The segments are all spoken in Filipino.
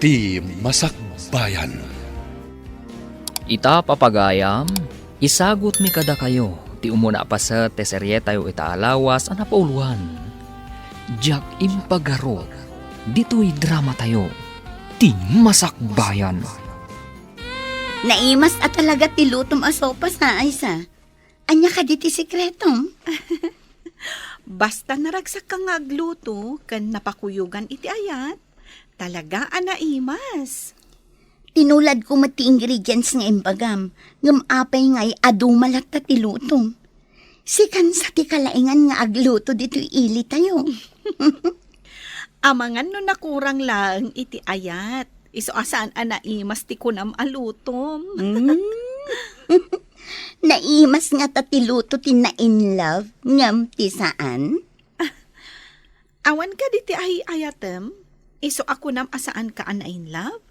Ti Masakbayan. Ita papagayam, isagot mi kada kayo, ti umuna pa sa teserye tayo itaalawas ang napauluhan. Jack impagaro, dito'y drama tayo, ti Masakbayan. Naimas at talaga ti lutom asopas na Aisa. Anya ka di ti sikretong? Basta naragsak ka nga agluto, kan napakuyugan iti ayat. Talaga anaimas. Tinulad ko mati ingredients nga imbagam, ngam apay nga'y adumalat ta ti lutom. Sikan sa ti kalaingan nga agluto dito ili tayo. Amangan no nakurang lang iti ayat. Iso asaan anaimas ti kunam alutom. Naimas nga ta ti luto ti na in love, ngam ti saan? Awan ka diti ay ayatem. Iso ako nam asaan ka ana in love?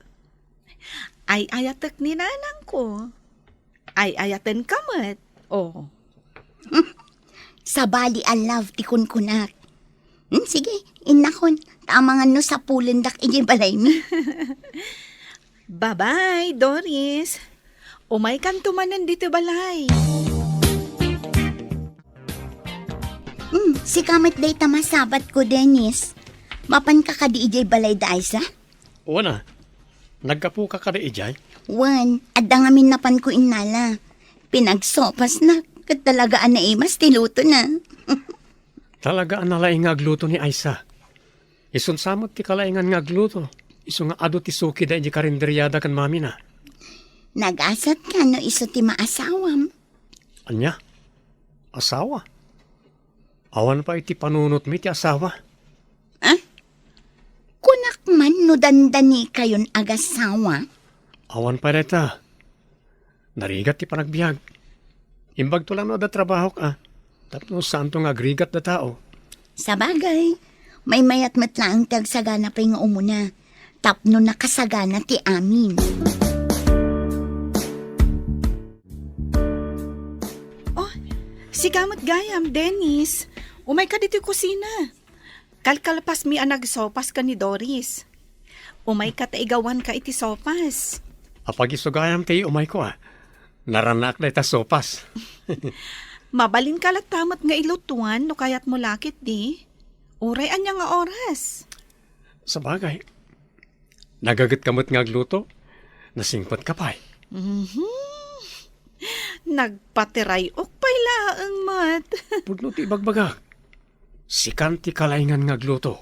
Ay ayatek ni nanang ko. Ay ayaten kamat. Oh. Sabali a love ti kunkunak. Sige, inakon. Tamangan no sa pulendak iji balay mi. Bye-bye, Doris. Umay kan tumanan dito balay. Si kamit day tamasabat ko, Dennis. Mapan ka di ijay balay da Aisa? Wana, nagkapu ka kada ijay? Wan, adda nga minapan ko inala. Pinagsopas na, kat talaga anaimas tiluto na. Talaga ang nalaing nga agluto ni Aisa. Isun samot ti kalaingan nga agluto. Isu nga ado ti suki da iji karinderyada kan mami na. Nagasat ka no iso ti maasawam. Anya? Asawa? Awan pa iti panunot mi ti asawa. Kunak man no dandani kayon agasawa. Awan pa reta. Narigat ti panagbiag. Imbag to lang no da trabaho ka. Tapno saan to nga agrigat da tao. Sa bagay, may mayat matlaang tagsagana pa yung umuna. Tapno nakasagana ti amin. Oh, si kamat gayam, Dennis. Umay ka dito kusina. Kalkalpas mi anag sopas ka ni Doris. Umay ka taigawan ka iti sopas. Apag isugayam ti umay ko Naranak na ita sopas. Mabalin ka tamat nga ilutuan no kayat mo lakit di. Uray anya nga oras. Sa bagay, nagagat kamot nga agluto, nasingpot ka pa Nagpatiray ok pa'y laang mat. Pudno ti bagbagak. Sikan ti kalaingan nga agluto.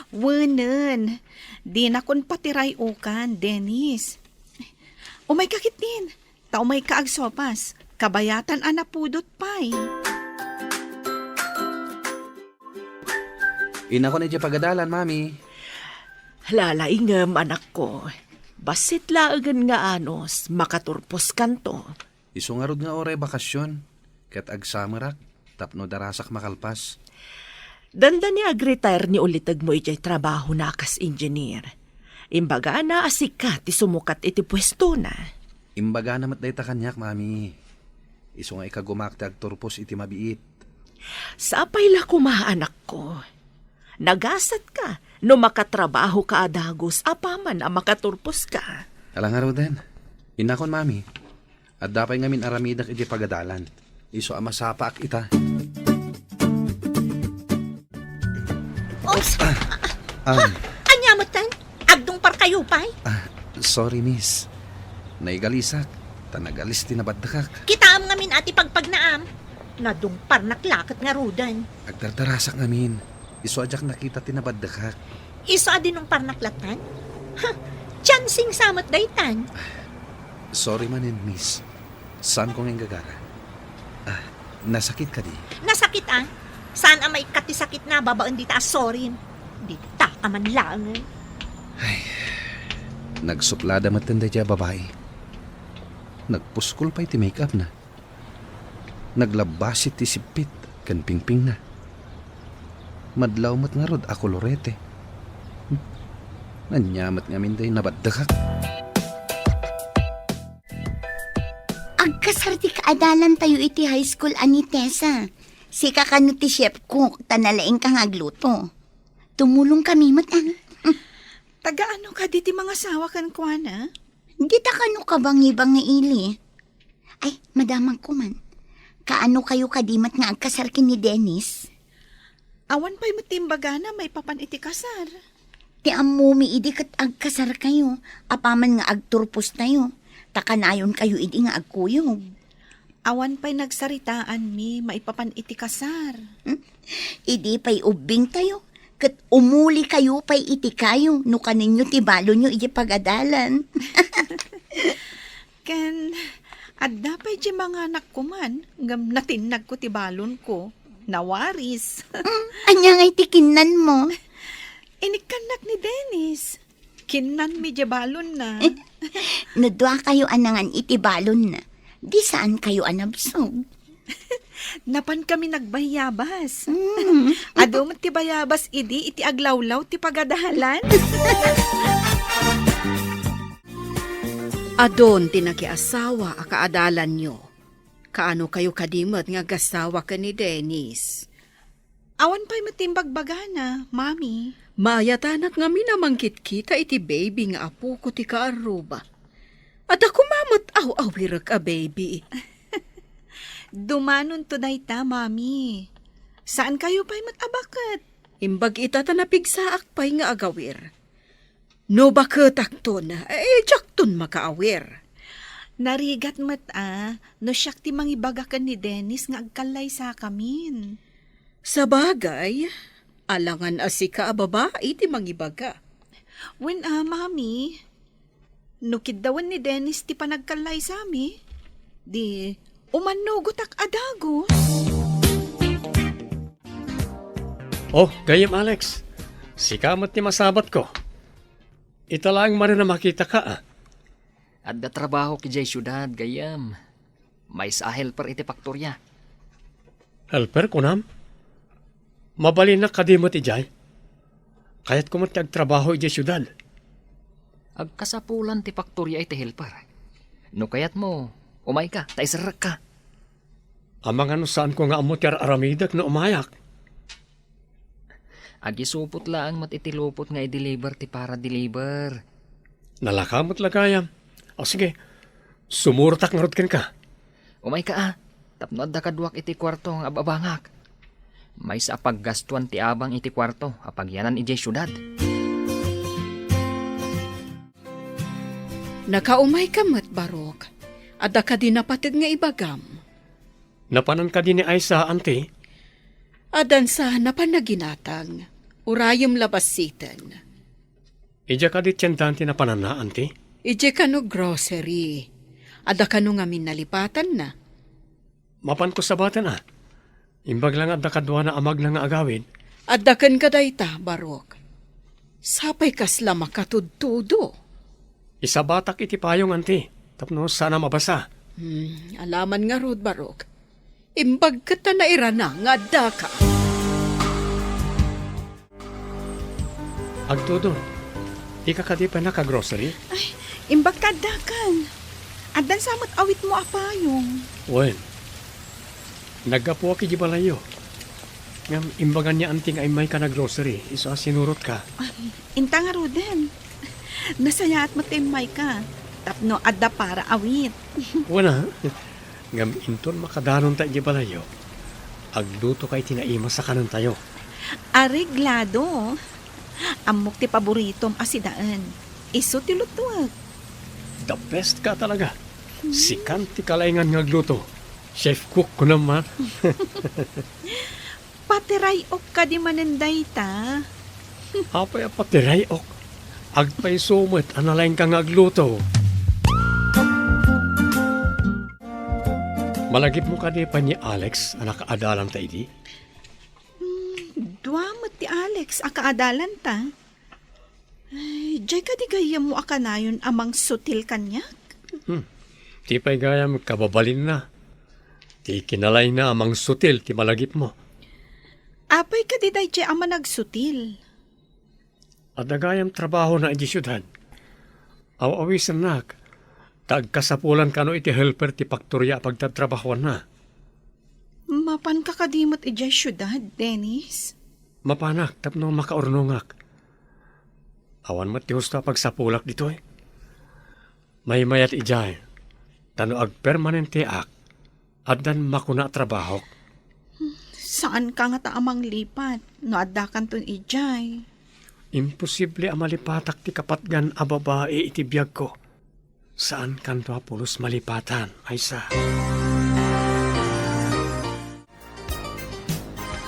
Wanan, di na kon patiray ukan, Dennis. Umay kakit din, taumay ka agsopas, kabayatan anapudot pa'y. Ina ko na dyan pagadalan, mami. Lalaingam, anak ko. Basit laagan nga anos, makaturpos kanto. Isungarod nga oray bakasyon. Kat agsamarak, tapno darasak makalpas. Danda ni ag-retire ni ulitag mo ijay trabaho na kas engineer. Imbaga na asikat ti sumukat iti pwesto na. Imbaga namat day ta kanyak, mami. Isu nga ikagumakta agturpos iti mabiit. Sa apay la kumaanak ko. Nagasat ka, no makatrabaho ka adagos, apaman a makaturpos ka. Alang araw din. Inakon, mami. At dapay ngamin aramidak iti pagadalan. Isu amasapa ak ita. Anyamutan, agdong par kayo pa'y. Sorry, miss. Naigalisak. Tanagalis tinabadakak. Kitaam ngamin ati pagpagnaam. Nadong par naklakat nga rudan. Agdardarasak ngamin. Isu ajak nakita tinabadakak. Iso adin ng par naklatan? Chansing samat daytan. Sorry manin, miss. Saan ko ngayong gagara? Nasakit ka di? Nasakit Saan ang may katisakit na babaan di taas sorin? Di ta ka man lang. Nagsuplada matanda dya babae. Nagpuskol pa iti make-up na. Naglabasit ti sipit kan pingping na. Madlaw mat nga rod ako lorete. Nanyamat nga minday nabadakak. Agkasarti kaadalan tayo iti high school ani Tessa. Si kakano ti chef cook, tanalaing kang agluto. Tumulong kami mat Taga-ano ka diti mga sawa kan kuana? Di ta kano ka bang nga ili? Ay, madamang ko man. Kaano kayo kadimat nga agkasar ni Dennis? Awan pa'y matimbaga na may papan iti kasar. Ti amumi idi kat agkasar kayo. Apaman nga agturpos tayo. Takanayon kayo idi nga agkuyog. Awan pa'y nagsaritaan mi maipapan iti kasar. Idi pa'y ubing tayo. Kat umuli kayo pa'y iti kayo. No kaninyo tibalo nyo idi pagadalan. Ken, adda pa'y di mga anak ko man, ngam natinag ko tibalon ko, nawaris. Anya nga itikinan mo. Inikanak ni Dennis. Kinan mi di balon na. Nadwa kayo anangan itibalon na. Di saan kayo anabsog. Napan kami nagbayabas. Ado mo ti bayabas idi iti aglawlaw ti pagadahalan. Adon tinakiasawa a kaadalan nyo. Kaano kayo kadimot nga gasawa ka ni Dennis? Awan pa'y matimbagbagana, mami. Mayatanak nga minamangkit kita iti baby nga apo ko ti kaaruba. At ako mamot aw-awir ka baby. Dumanon to dayta, mami. Saan kayo pa'y matabakat? Imbag itata napigsaak pa'y nga agawir. No baketak to na, jakton makaawir. Narigat no siyak ti mangibagakan ni Dennis nga agkalay sa kamin. Sa bagay, alangan asika a babae ti mangibaga. When, mami, nukiddawan ni Dennis ti panagkalay sa mi, di umanugot ak adagos. Oh, gayem Alex. Sikamat ni masabat ko. Italang man na makita ka ah. At trabaho ki jay syudad, gayam. May sa helper iti faktorya. Helper ko nam? Mabalin na kadimot ijay. Kaya't kumot trabaho ijay syudad. Agkasapulan ti faktorya iti helper. No kayat mo, umay ka, taisarak ka. Amang ano saan ko nga amot yar aramidak na umayak. Agisupot lang mat itilupot nga i-deliver ti para deliver. Nalakamot lagayam. O sige, sumurtak nga rutkin ka. Umay ka tapno adda kadwak iti kwarto nga ababangak. May sa paggastuan ti abang iti kwarto apagyanan iti syudad. Nakaumay ka mat barok. Adda ka din napatid nga ibagam. Napanan ka din ni Aisa, auntie. Adan sa napanaginatang. Urayom labasitan. Ija ka di tiyandanti na panana, auntie. Ije ka no grocery. Ada ka no nga minalipatan na. Mapan ko sa bata na. Imbag lang at nakadwa na amag na nga agawin. Ada kan ka dayta, barok. Sapay kasla makatudtudo. Isa batak iti payong, auntie. Tapno sana mabasa. Alaman nga rod, barok. Imbag ka ta na irana nga adda ka. Agtudo, di ka di pa naka-grocery? Ay, imbag kadakan. Adan samot awit mo apayong. Wen, nagapuwa ki di balayo. Ngam imbagan niya anting ay may ka na grocery. Isa sinurot ka. Inta nga Ruden. Nasaya at matimay ka. Tapno adda para awit. Wana, ngam inton makadanon tayo di balayo. Agluto kay tinaima sa kanan tayo. Areglado. Amok ti paboritom asidaan. Iso ti lutuag. The best ka talaga. Sikan ti kalaingan nga gluto. Chef cook ko naman. Patiray ok ka di manenday ta. Apay patiray ok. Agpay sumot analain ka nga gluto. Malagip mo ka di pa ni Alex anak adalam tayo di? Duamot ti Alex, akaadalan ta. Ay, jay ka di gayam mo akanayon amang sutil kanyak. Ti pa'y gayam kababalin na. Ti kinalay na amang sutil ti malagip mo. Apay ka di jay ama nagsutil. At nagayam trabaho na iti syudad. Awawisan nak. Tagkasapulan ka no iti helper ti faktorya pagtatrabahoan na. Mapan ka kadimot ijay syudad, Dennis. Mapanak tapno makaurnongak. Awan mo ti husto pagsapulak dito eh. May mayat ijay. Tano ag permanente ak. At dan makuna trabaho. Saan ka nga taamang lipat? No adda kanton ijay. Imposible ang malipatak ti kapatgan a babae iti biyag ko. Saan kanto pulos malipatan, Aisa?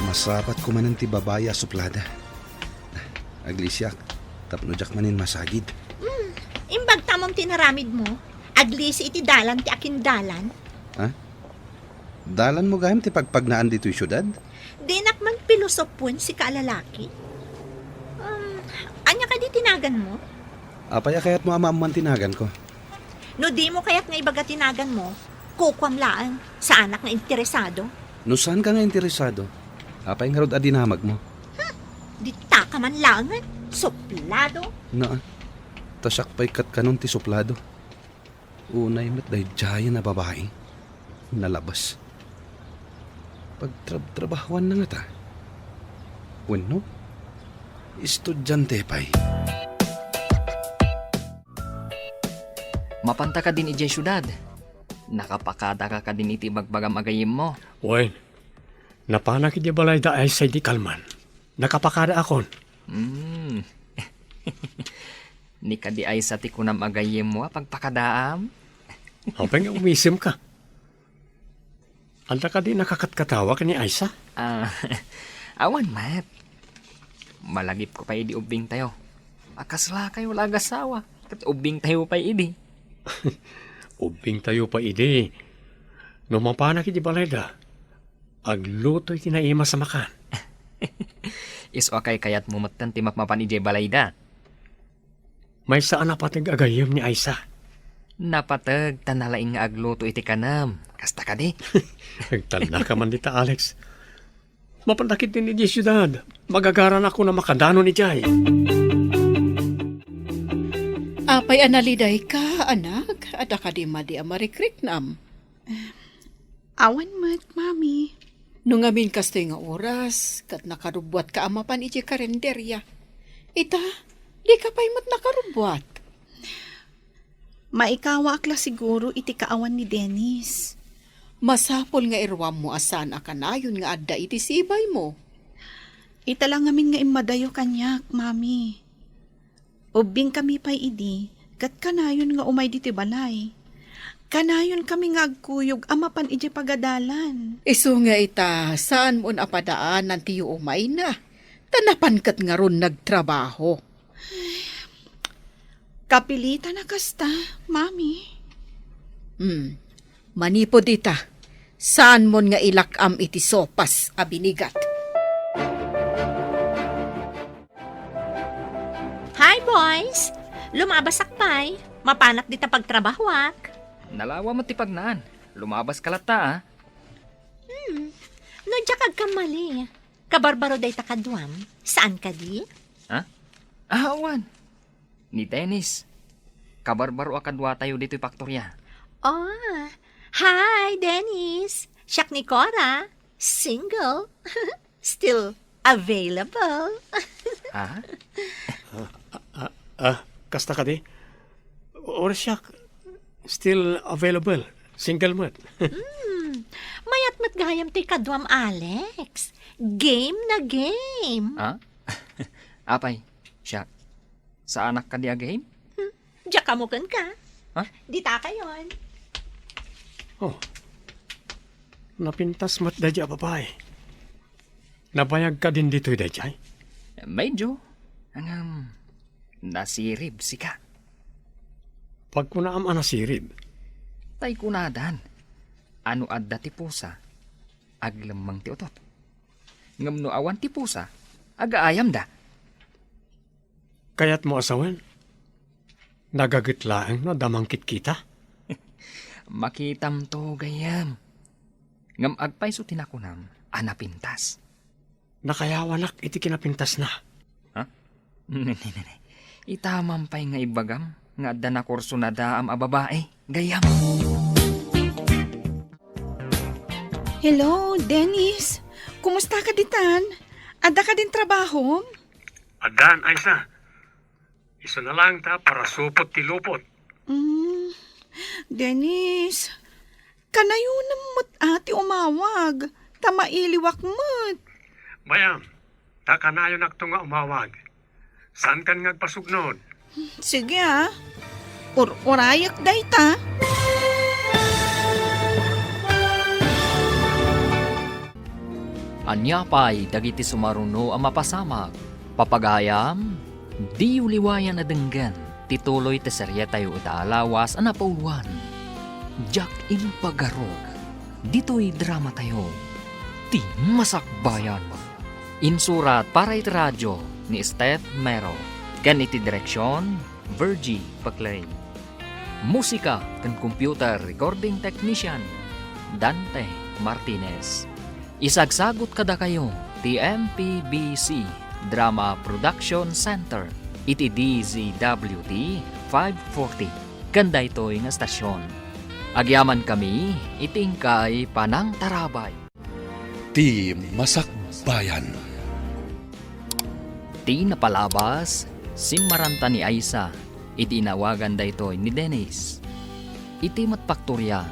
Masapat ko manan ti babaya suplada. Aglisyak, tapno jak manin masagid. Imbag tamang tinaramid mo, aglis iti dalan ti akin dalan. Dalan mo gayam ti pagpagnaan dito'y syudad? Dinak man pilosopon si kaalalaki. Anya ka di tinagan mo? Apaya kaya't mo amaman tinagan ko. No di mo kaya't nga ibaga tinagan mo, kukwam laan sa anak na interesado. No saan ka nga interesado? Apay nga rod adinamag mo. Di ta ka man langan, suplado. Na, tasak pa'y kat kanon ti suplado. Unay mat dahi jaya na babae. Nalabas. Pagtrabahuan na nga ta. Bueno, estudyante pa'y. Mapanta ka din ijay syudad. Nakapakada ka din iti bagbagam agayim mo. Wen, napanak iti balay da ay sa di kalman. Nakapakada akon. Ni ka di ay sa tikunam agayim mo pagpakadaam. Apay nga umisim ka. Anta ka di nakakatkatawa ka ni Aisa? Awan, Matt. Malagip ko pa idi ubing tayo. Akasla kayo wala gasawa. Kat ubing tayo pa idi. Ubing tayo pa idi. No mapanak iti balay da, agluto'y tinaima sa makan. Iso kay kayat mo matan timak mapan ijay balayda. May saan napatig agayim ni Aisa. Napatag tanalaing nga agluto iti kanam. Kasta ka di. Nagtala ka man dita, Alex. Mapandakit din ni syudad. Magagaran ako na makadano ni Jay. Apay analiday ka, anak. Ada ka di madi amarikrik-nam. Awan mat, mami. Nung amin kastoy nga oras, kat nakarubwat ka amapan iti karenderya. Ita, di ka pa'y mat nakarubwat. Maikawa akla siguro iti kaawan ni Dennis. Masapol nga irwam mo asan akanayon nga adda iti sibay mo. Ita lang amin nga imadayo kanyak, mami. Ubing kami pa'y idi, kat kanayon nga umay diti balay. Kanayon kami nga agkuyog amapan iti pagadalan. Iso nga ita, saan mo napadaan ng tiyo umay na? Tanapan kat nga ron nagtrabaho. Kapilita na kasta, mami. Manipod ita, saan mo nga ilakam iti sopas a binigat? Hi, boys! Lumabasak pa'y. Mapanak di ta pagtrabahwak. Nalawa mo tipagnaan. Lumabas ka lata, No, jakag ka mali. Kabarbaro day ta kadwam. Saan ka di? Awan. Ni Dennis. Kabarbaro akadwa tayo dito'y paktorya. Oh, hi, Dennis. Siyak ni Cora. Single. Still available. Kasta ka di? Or siya, still available. Single mat. Mayat mat gayam ti kadwam, Alex. Game na game. Apay, siya. Sa anak ka di agayim? Diyak kamukan ka. Ha? Dita ka yon. Oh, napintas mat dadya babae. Nabayag ka din dito'y dadyay? Medyo. Ang nasirib si ka. Pag kunaam anasirib, Tay kunadan. Ano adda ti pusa? Aglamang ti utot. Ngamno awan ti pusa. Agaayam da. kaya't mo asawan? Nagagitlaang na damangkit kita? Makitam to gayam. Ngam agpay so tinakunam, anapintas. Nakayawanak iti kinapintas na. Itamam pay nga ibagam, nga adda na kurso na daam a babae, gayam. Hello, Dennis. Kumusta ka ditan? Ada ka din trabaho? Adan, Aisa. Iso na lang ta para supot ti lupot. Dennis, kanayo na mo't ati umawag. Tamailiwak mo't. Bayam, ta kanayo nakto nga umawag. Saan kan ngagpasugnod? Sige Urayak day ta. Anya pa'y dagiti sumaruno ang mapasamag. Papagayam, di uliwayan na denggan. Tituloy te serye tayo itaalawas ang napauluan. Jack Impagarog. Dito'y drama tayo. Ti Masakbayan. Insurat para iti radyo ni Steph Mero. Kan iti direksyon, Virgie Paclay. Musika kan computer recording technician, Dante Martinez. Isagsagot kada kayo, TMPBC Drama Production Center, iti DZWT 540. Kanda ito'y nga stasyon. Agyaman kami, itingkay Panang Tarabay. Ti Masakbayan. Ti napalabas, simmaranta ni Aisa, iti inawagan da ito'y ni Dennis. Iti matpakturya,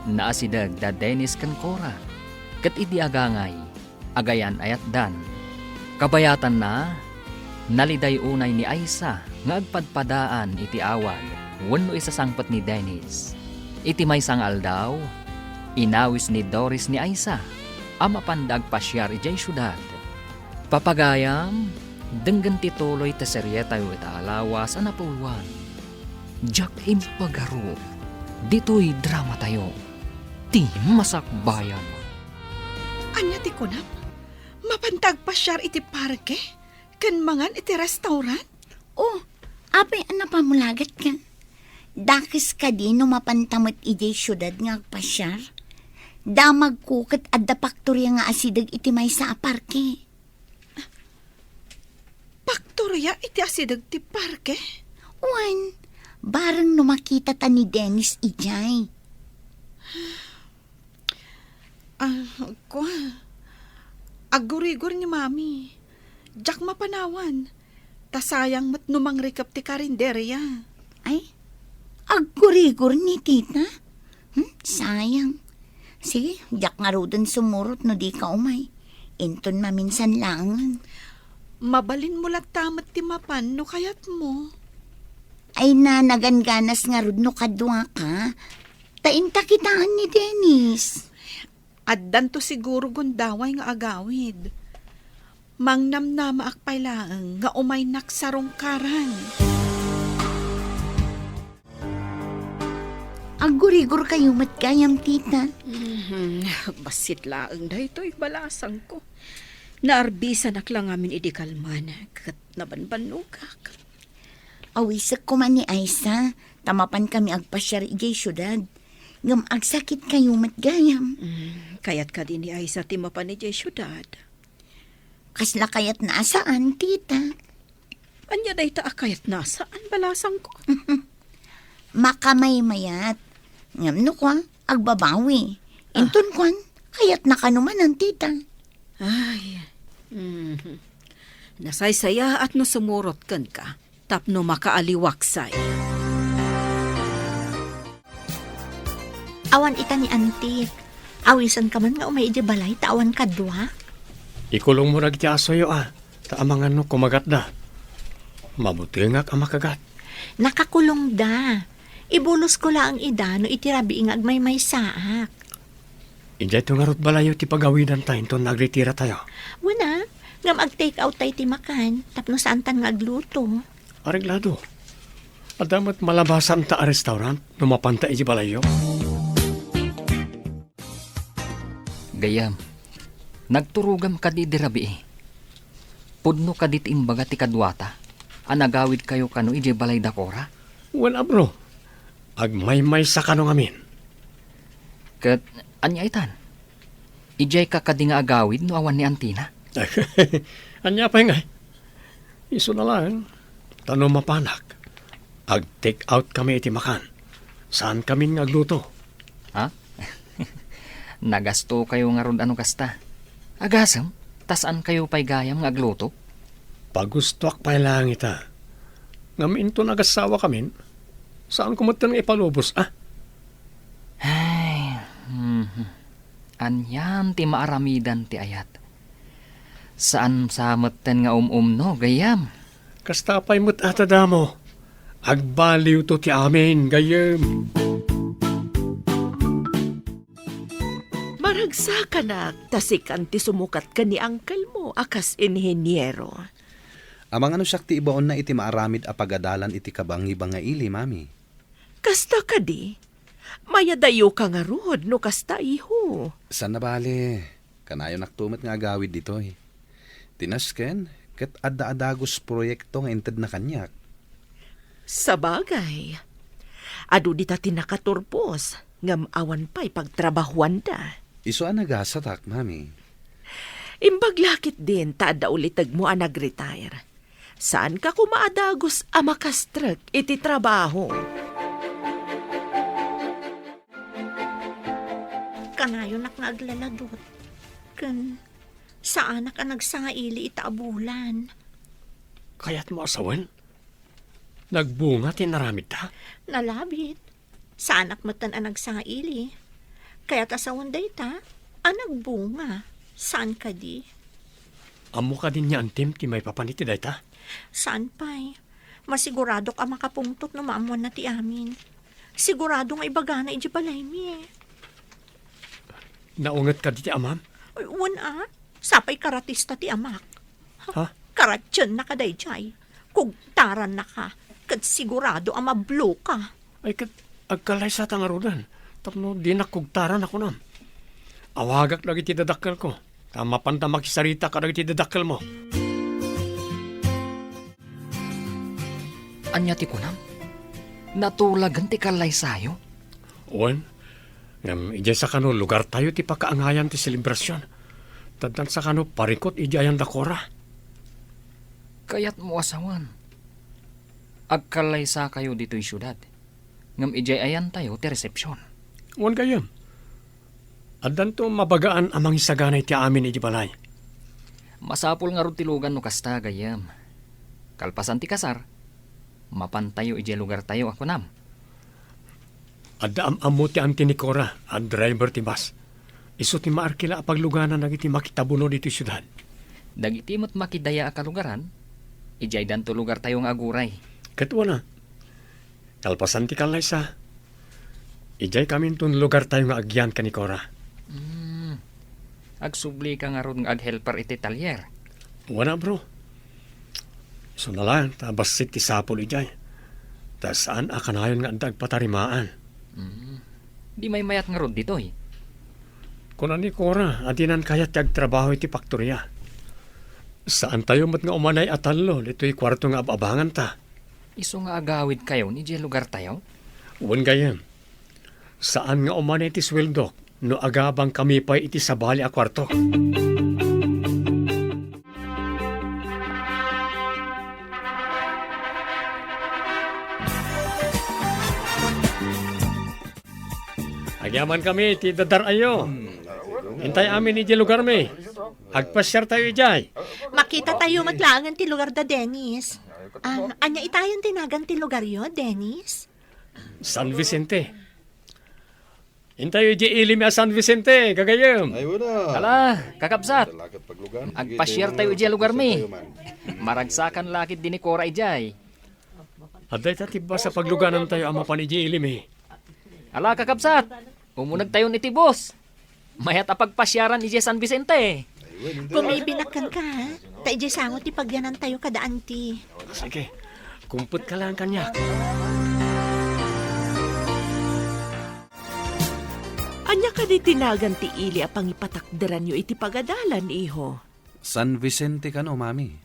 naasidag da Dennis Kankora, kat iti agangay, agayan ayat dan. Kabayatan na, naliday unay ni Aisa, nga agpadpadaan iti awag, wano isasangpat ni Dennis. Iti may sangal daw, inawis ni Doris ni Aisa, ama pandag pasyar ijay syudad. Papagayam, denggan tituloy ta serye tayo itaalawas ang napuluan. Jack Impagaro, dito'y drama tayo. Ti Masakbayan. Anya ti kunam? Mapantag pa siyar iti parke? Kan mangan iti restaurant? Oh, apay pamulagat ka. Dakis ka di no mapantamot ijay syudad nga agpasyar. Damag kukit at dapaktorya nga asidag iti may sa aparke. Paktorya iti asidag ti parke? Wan, barang no makita ta ni Dennis ijay. Agurigor ni mami. Jack mapanawan. Tasayang mat numang rikap ti karinderya. Ay, agkurigor ni tita? Sayang. Sige, jak nga ro dun sumurot no di ka umay. Inton maminsan langan. Mabalin mo lang tamat ti mapan no kayat mo. Ay na naganganas nga rod no kadwa ka. Tainta kitaan ni Dennis. Addan to siguro gundaway nga agawid. Mangnamnama akpay laeng nga umay naksarong karan. Agurigor kayo matgayam tita. Basit laeng da ito'y balasang ko. Naarbisan lang amin idikalman. Kat nabanbanugak. Awisak ko man ni Aisa. Tamapan kami agpasyar ijay syudad. Ngam agsakit kayo matgayam. Kayat ka din ni Aisa timapan ni Jay syudad. Kasla kayat nasaan, tita? Anya day ta kayat nasaan balasang ko? Makamay-mayat. Ngam no kwa, agbabawi. Inton kwan, kayat nakanuman ang tita. Ay, nasaysaya at no sumurot kan ka, tapno makaaliwaksay. Awan ita ni Antik. Awisan ka man nga umay iti balay, tawan ka dwa. Ikulong mo nagtiasoyo Taamangan no kumagat da. Mabuti nga ka makagat. Nakakulong da. Ibulos ko lang ida no itirabi ingag may saak. Injay to nga rot balayo ti pagawidan tayo to nagretira tayo. Wala, ngam ag-take out tayo ti makan, tapno saan tan nga agluto. Areglado. Adamat malabasan ta a restaurant no mapanta iti balayo. Gayam, nagturugam ka di dirabi Pudno ka dit imbaga ti kadwata. Anagawid kayo kano ije balay dakora? Wala bro. Agmay-may sa kano ngamin. Kat, anya itan? Ijay ka kadi nga agawid no awan ni Antina? Anya pa nga. Iso na lang. Tanong mapanak. Ag-take out kami iti makan. Saan kami ngagluto? Ha? Nagasto kayo nga ron ano kasta. Agasam, tasaan kayo pa'y gayam nga agluto? Pag gusto ak pa lang ita. Nga minto nagasawa kami, saan kumatan nga ipalubos, ah? Ay, anyan ti maaramidan ti ayat. Saan sameten nga no, gayam? Kastapay mo't atada mo. Agbaliw to ti amin, gayem. Maragsa ka na, tasikan ti sumukat ka ni angkel mo, akas inhenyero. Amang ano siya ti ibaon na iti maaramid a pagadalan iti kabangi-banga ili, mami. Kasta ka di, mayadayo ka nga rod no kasta iho. San na bale? Kanayo naktumet nga agawid dito eh. Tinasken, ket adda-adagos proyekto nga inted na kanyak. Sa bagay, adu di ta tinakaturpos, ngam awan pa'y pagtrabahuan da. Iso ang nagasatak, mami. Imbaglakit din taada ulitag mo ang nag-retire. Saan ka kumaadagos a makastrek iti trabaho? Kanayon nak naglaladot. Kan saan ka nagsangaili itaabulan. Kaya't mo asawan? Nagbunga tinaramid ta? Nalabit. Saan matan ang nagsangaili. Kaya't asawan day ta, ang nagbunga. Saan ka di? Amo ka din niya antim ti may papaniti day ta? Saan pa'y? Masigurado ka makapungtot no maamuan na ti amin. Sigurado nga ibaga na iji balay mi eh. Naungat ka di ti amam? Uy, wana, sapay karatista ti amak. Ha? Karatyan na ka dayjay. Kugtaran na ka. Kad sigurado ang mablo ka. Ay kat agkalay sa tangarudan. Tapno di nakugtaran ako nam. Awagak lagi ti dadakkel ko. Tama panta makisarita ka lagi ti dadakkel mo. Anya ti kunam? Natulagan ti kalay sayo? Uwan, ngam ije sa kano lugar tayo ti pakaangayan ti selebrasyon. Tadan sa kano parikot ije ayan dakora. Kaya't mo asawan. Agkalay sa kayo dito'y syudad. Ngam ijay ayan tayo ti resepsyon. Uwan kayam. Adan to mabagaan amang isaganay ti amin ije balay. Masapul nga ron tilugan no kasta gayam. Kalpasan ti kasar, mapantayo ije lugar tayo ako nam. Adda amo ti anti ni Cora, ang driver ti bus. Iso ti maarkila apagluganan nagiti makitabuno dito syudad. Dagiti mo't makidaya ka lugaran, ijay danto lugar tayo nga aguray. Katwa na. Kalpasan ti kalay sa. Ijay kami tun lugar tayo nga agyan ka ni Cora. Agsubli ka nga ron nga aghelper iti talyer. Wala bro. So na lang, tabasit ti sapol ijay. Ta saan akanayon nga andag patarimaan. Di may mayat nga ron dito'y. Kuna ni Cora, adinan kayat trabaho iti faktorya. Saan tayo mat nga umanay atallo, ito'y kwarto nga ababangan ta. Iso nga agawid kayo ni ije lugar tayo? Uwan gayam. Saan nga umanay iti sweldo, no agabang kami pa iti sabali a kwarto. Agyaman kami, ti dadar ayo. Hintay amin iti lugar mi. Agpasyar tayo ijay. Makita tayo matlangan ti lugar da, Dennis. Anya itayon tinagan ti lugar yo, Dennis? San Vicente. Hintay iji ilim a San Vicente, gagayam. Kala, kakabsat. Agpasyar tayo ije lugar mi. Maragsakan lakit din ni Cora ijay. Aday tatiba sa pagluganan tayo ama pan iji ilim eh. Ala, kakabsat. Umunag tayo ni Tibos. Mayat apagpasyaran ije San Vicente. Kung may binakan ka, ta ije sangot ti pagyanan tayo kadaan ti. Sige, kumput ka lang kanya. Anya ka di tinagan ti ili a pangipatakderan nyo iti pagadalan, iho. San Vicente ka no, mami.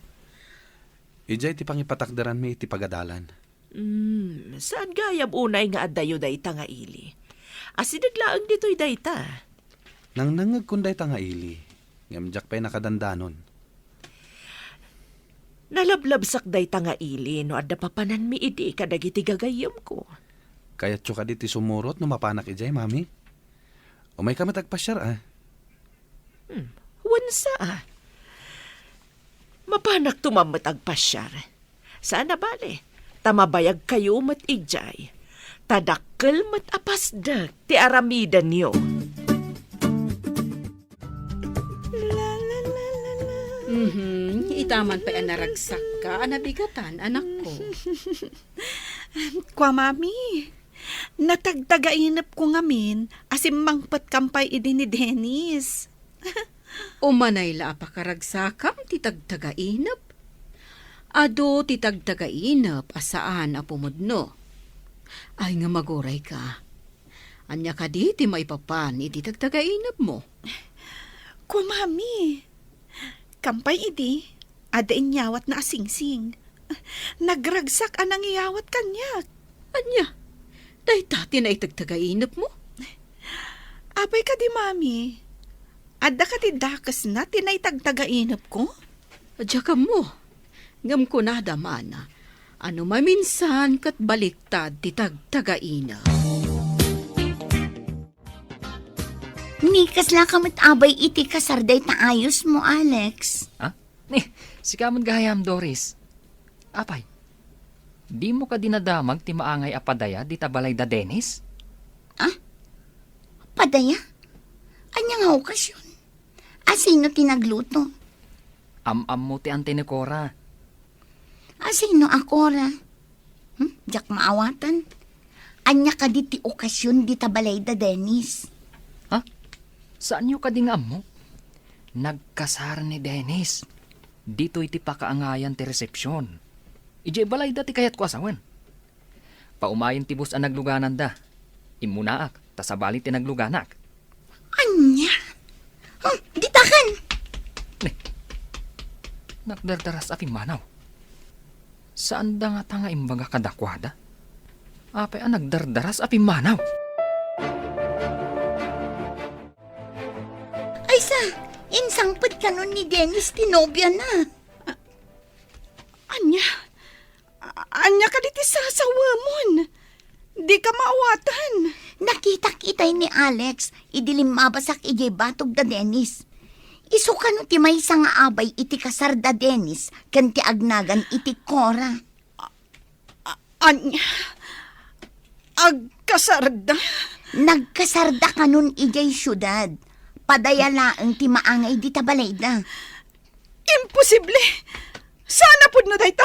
Ijay ti pangipatakdaran mi iti pagadalan. Saan gayab unay nga adayo dayta nga ili? Asidaglaang dito'y dayta. Nang nangag kunday ta nga ili, ngamjak pa'y nakadandanon. Nalablabsak dayta nga ili, no adda papanan mi idi kadagiti gagayam ko. Kaya tsuka di ti sumurot no mapanak ijay, mami. O may kamat agpasyar ah. Wansa mapanak tumamat agpasyar. Saan na bale? Tamabayag kayo mat ijay. Tadakkel mat apasdag ti aramida niyo. Itaman pa naragsak ka, anabigatan, anak ko. Kwa mami, natagtagainap ko ngamin asim mangpat kampay idi ni Dennis. Umanay la pa karagsakam, titagtagainap. Ado titagtagainap, asaan apumudno. Ay nga maguray ka. Anya ka di, ti maipapan, iti tagtagainap mo. Kwa mami, kampay idi, ada inyawat na asingsing. Nagragsak anang iyawat kanyak. Anya, day tati na itagtagainap mo. Apay ka di mami, ada ka ti dakas na tinaitagtagainap ko? Adya ka mo, ngam ko na damana. Ano maminsan kat baliktad ti tagtagainap. Nikas la kamot abay iti kasarday ta ayos mo, Alex. Ha? Si kamon gahayam, Doris. Apay, di mo ka dinadamag ti maangay apadaya di tabalay da Dennis? Padaya? Anya nga okasyon? Asino tinagluto? Am-am mo ti ante ni Cora. Asino akora? Diyak maawatan? Anya ka di ti okasyon di tabalay da Dennis? Saan yung kadingam mo? Nagkasar ni Dennis. Dito iti pakaangayan ti resepsyon. Ije balay dati kayat ko asawan. Paumayin ti bus ang nagluganan da. Imunaak, tasabali ti nagluganak. Anya? Ditakan! Nagdardaras api manaw. Saan da nga tanga imbaga kadakwada? Apay ang nagdardaras api manaw. Ay sa, insangpad ka nun ni Dennis tinobya na. Anya ka diti sasawamon. Di ka maawatan. Nakita-kitay ni Alex, idilim mabasak ije batog da Dennis. Isu ka no ti may nga abay iti kasar da Dennis, kan ti agnagan iti Cora. Anya, agkasarda. Nagkasarda ka nun ijay syudad. Padayalaang ti maangay di tabalayda. Imposible. Sana pud no dayta.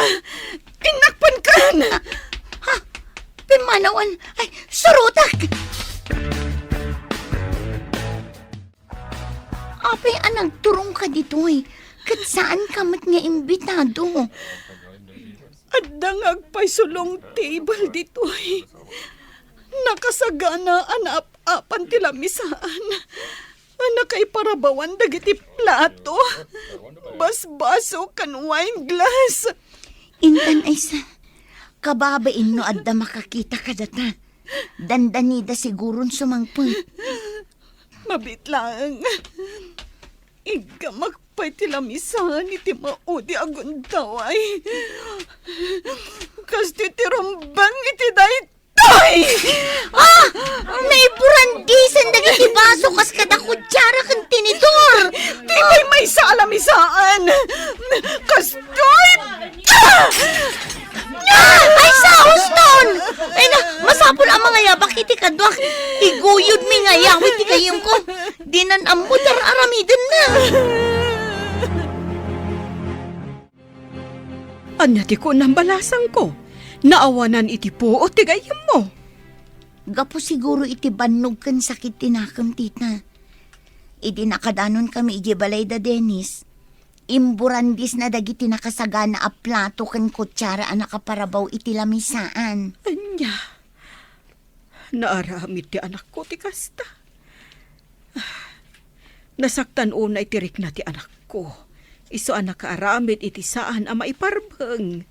Inakpan kan. Pimanawan, ay, surutak! Apay anang turong ka ditoy. Kat saan kamat nga imbitado? Adang agpay sulong table ditoy. Nakasagana anap-apan ti lamisaan. Anakay parabawan dagiti plato. Basbaso kan wine glass. Intan ay sa, kababain no adda makakita ka data. Dandanida siguron sumangpun. Mabitlang. Iga magpay ti lamisan iti maudi aguntaway. Kasti ti rumbang iti daytoy. Naiburandisan dagiti baso kas kada kutsara kan tinidor. Di may salamisaan. Kastoy! Ay sa Houston! Ay na, masapol ang mga yabak iti kadwak. Iguyod mi nga yawit ti kayong ko. Dinan amudar aramidin na. Anya ti ko nambalasang ko. Naawanan iti po o tigayam mo. Gapo siguro iti bannog kan sakit tinakam tita. Idi nakadanon kami iti balay da Dennis. Imburandis na dagiti nakasagana a plato kan kutsara ang nakaparabaw iti lamisaan. Anya, naaramid ti anak ko ti kasta. Nasaktan una itirik na ti anak ko. Iso anak kaaramid iti saan ang maiparbang.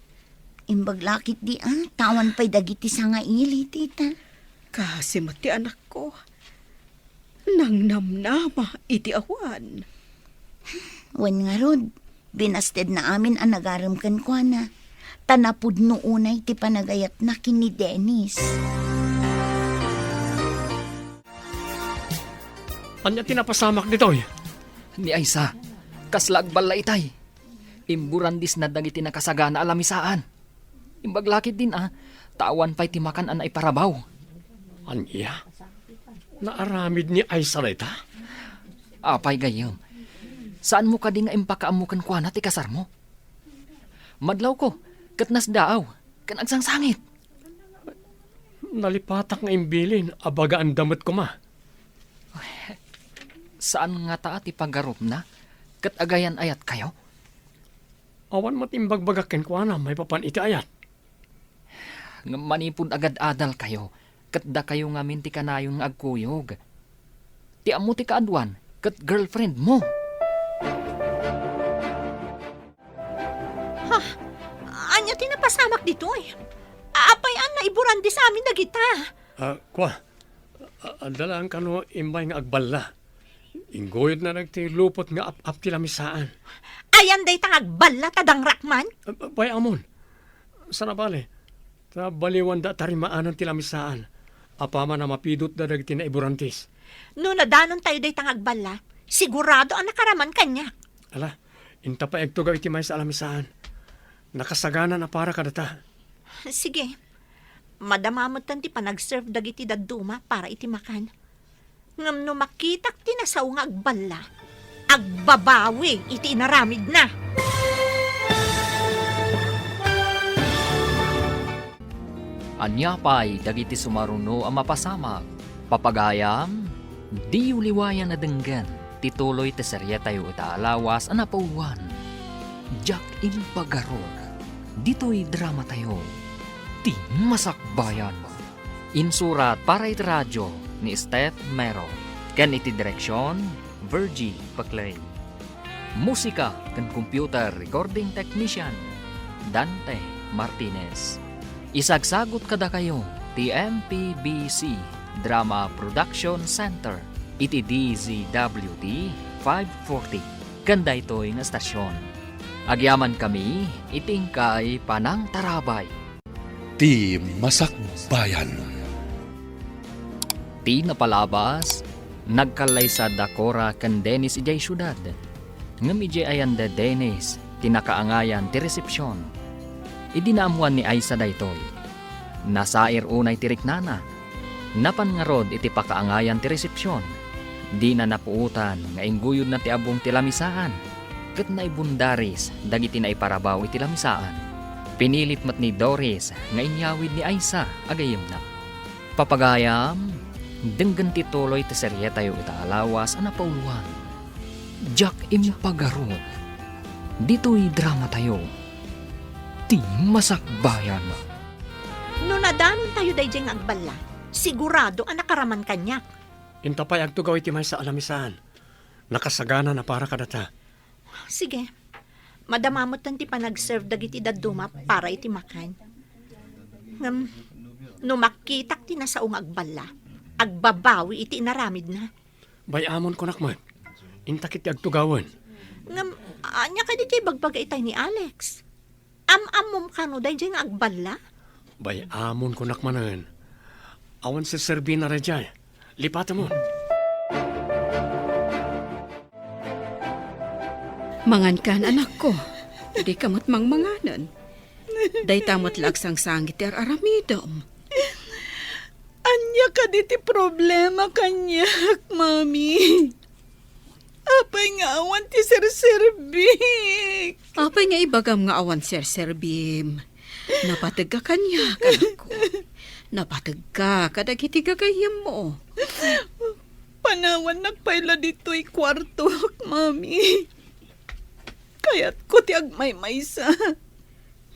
Imbaglakit di tawan pa'y dagiti sa nga ili, tita. Kasi ti anak ko. Nang namnama iti awan. Wan nga rod, binasted na amin ang nagaramkan ko na. Tanapod no unay ti panagayat na kini Dennis. Anya tinapasamak ditoy. Ni Aisa, kaslag balay tay. Imburandis na dagiti nakasagana alamisaan. Imbaglakit din tawan pa'y timakan an ay parabaw. Anya? Naaramid ni Aisa rita? Apay gayam. Saan mo ka di nga impakaamukan kwa na ti kasar mo? Madlaw ko, katnas daaw, kan agsangsangit. Nalipatak nga imbilin, abaga ang damit ko ma. Saan nga ta ti paggarup na? Kat agayan ayat kayo? Awan matimbagbagakin ko na, may papan iti ayat. Nga manipod agad adal kayo, kat da kayo nga minti kanayon nga agkuyog. Ti amo ti kaadwan, kat girlfriend mo. Anya tinapasamak dito eh. Apayan na iburan di sa amin na kita. Kwa, adalaan ka no imbay nga agballa. Ingoyod na nagtilupot nga ap ti lamisaan. Ayan day tangag balla tadang rakman. Bay amon, sana bale, ta baliwan da tarimaanan ti lamisaan. Apama na mapidot da dagiti na iburantis. No nadanon tayo day tangag balla, sigurado ang nakaraman kanya. Ala, inta pa egtugaw iti may sa lamisaan. Nakasagana na para kadata. Sige, madamamot ti panag-serve dagiti daduma para iti makan. Ngam no makitak ti nasaw nga agballa, agbabawi iti inaramid na. Anya pa'y dagiti sumaruno ang mapasamak. Papagayam, di uliwayan na denggan. Tituloy ti serye tayo itaalawas ang napauwan. Jack Impagarog. Dito'y drama tayo. Ti Masakbayan. Insurat para iti radyo ni Steph Mero. Ken iti direksyon, Virgie Paclay. Musika ken computer recording technician, Dante Martinez. Isagsagot kada kayo, ti MPBC Drama Production Center, iti DZWT 540. Kanda ito'y nga stasyon. Agyaman kami, itingkay Panang Tarabay. Ti Masakbayan. Ti napalabas, nagkalay sa Dakora kan Dennis ijay syudad. Ngam ijay ayan da Dennis, tinakaangayan ti resepsyon. Idinaamuan ni Aisa daytoy. Nasair unay ti riknana. Napan nga rod iti pakaangayan ti resepsyon. Di na napuutan nga ingguyod na ti abong ti lamisaan. Kat na ibundaris, dagiti na iparabaw iti lamisaan. Pinilit mat ni Doris, nga inyawid ni Aisa, agayim na. Papagayam, denggan tituloy ti serye tayo itaalawas ang napauluan. Jack Impagarog. Dito'y drama tayo. Ti Masakbayan. No nadanon tayo day nga agballa, sigurado ang nakaraman kanya. Inta pa agtugaw iti may sa alamisaan. Nakasagana na para kadata. Sige, madamamot ti panag-serve dagiti daduma para iti makan. No makitak ti nasaong agballa, agbabawi iti inaramid na. Bayamon ko nakman. Inta kiti agtugawan. Anya ka di bagbagay itay ni Alex. Am-amom ka no day nga agballa. Bayamon ko nakmanan. Awan sa Serbina rajay. Lipata mo. Mangan kan anak ko. Di kamot mangmanganan. Day tamot lagsang sangit er aramidom. Anya ka diti problema kanyak, mami. Apay nga awan ti serserbik. Apay nga ibagam nga awan serserbim. Napatag ka kanya, anak ko. Napatag ka kadagiti gagayam mo. Panawan nagpaila dito'y kwarto, mami. Kaya't ko ti agmay-maysa.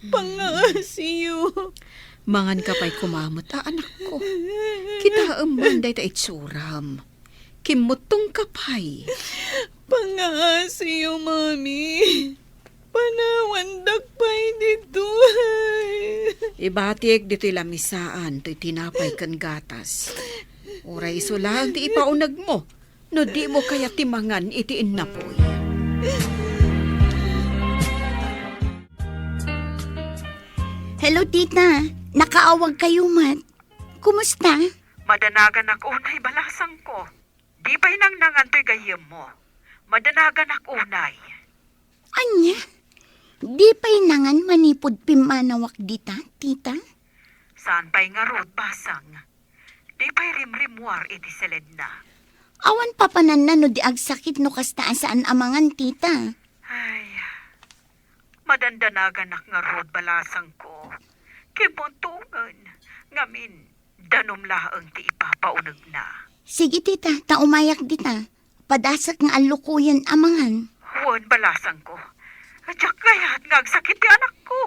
Pangasiyo. Mangan ka pa'y kumamot, anak ko. Kita man day ta itsuram. Kimutong ka pa'y. Pangasiyo, mami. Panawandak pa'y dito. Ibatik dito'y lamisaan, to'y tinapay kan gatas. Uray iso lang ti ipaunag mo. No di mo kaya timangan iti inapoy. Hello, tita. Nakaawag kayo, Mat. Kumusta? Madanagan ak unay balasang ko. Di ba'y nang nangantoy gayem mo? Madanagan ak unay. Anya? Di pa'y nangan manipod pimanawak dita, tita? Saan pa'y nga rod basang? Di pa'y rimrimwar iti seled na. Awan papanan na no di agsakit no kastaan saan amangan, tita. Ay, madandanagan nga rod balasang ko. Kibuntungan, ngamin, danumlaang ti ipapaunag na. Sige, tita, taumayak dita. Padasak nga alukuyan amangan. Huwag balasang ko. Atsak kaya't ngagsakit ti anak ko.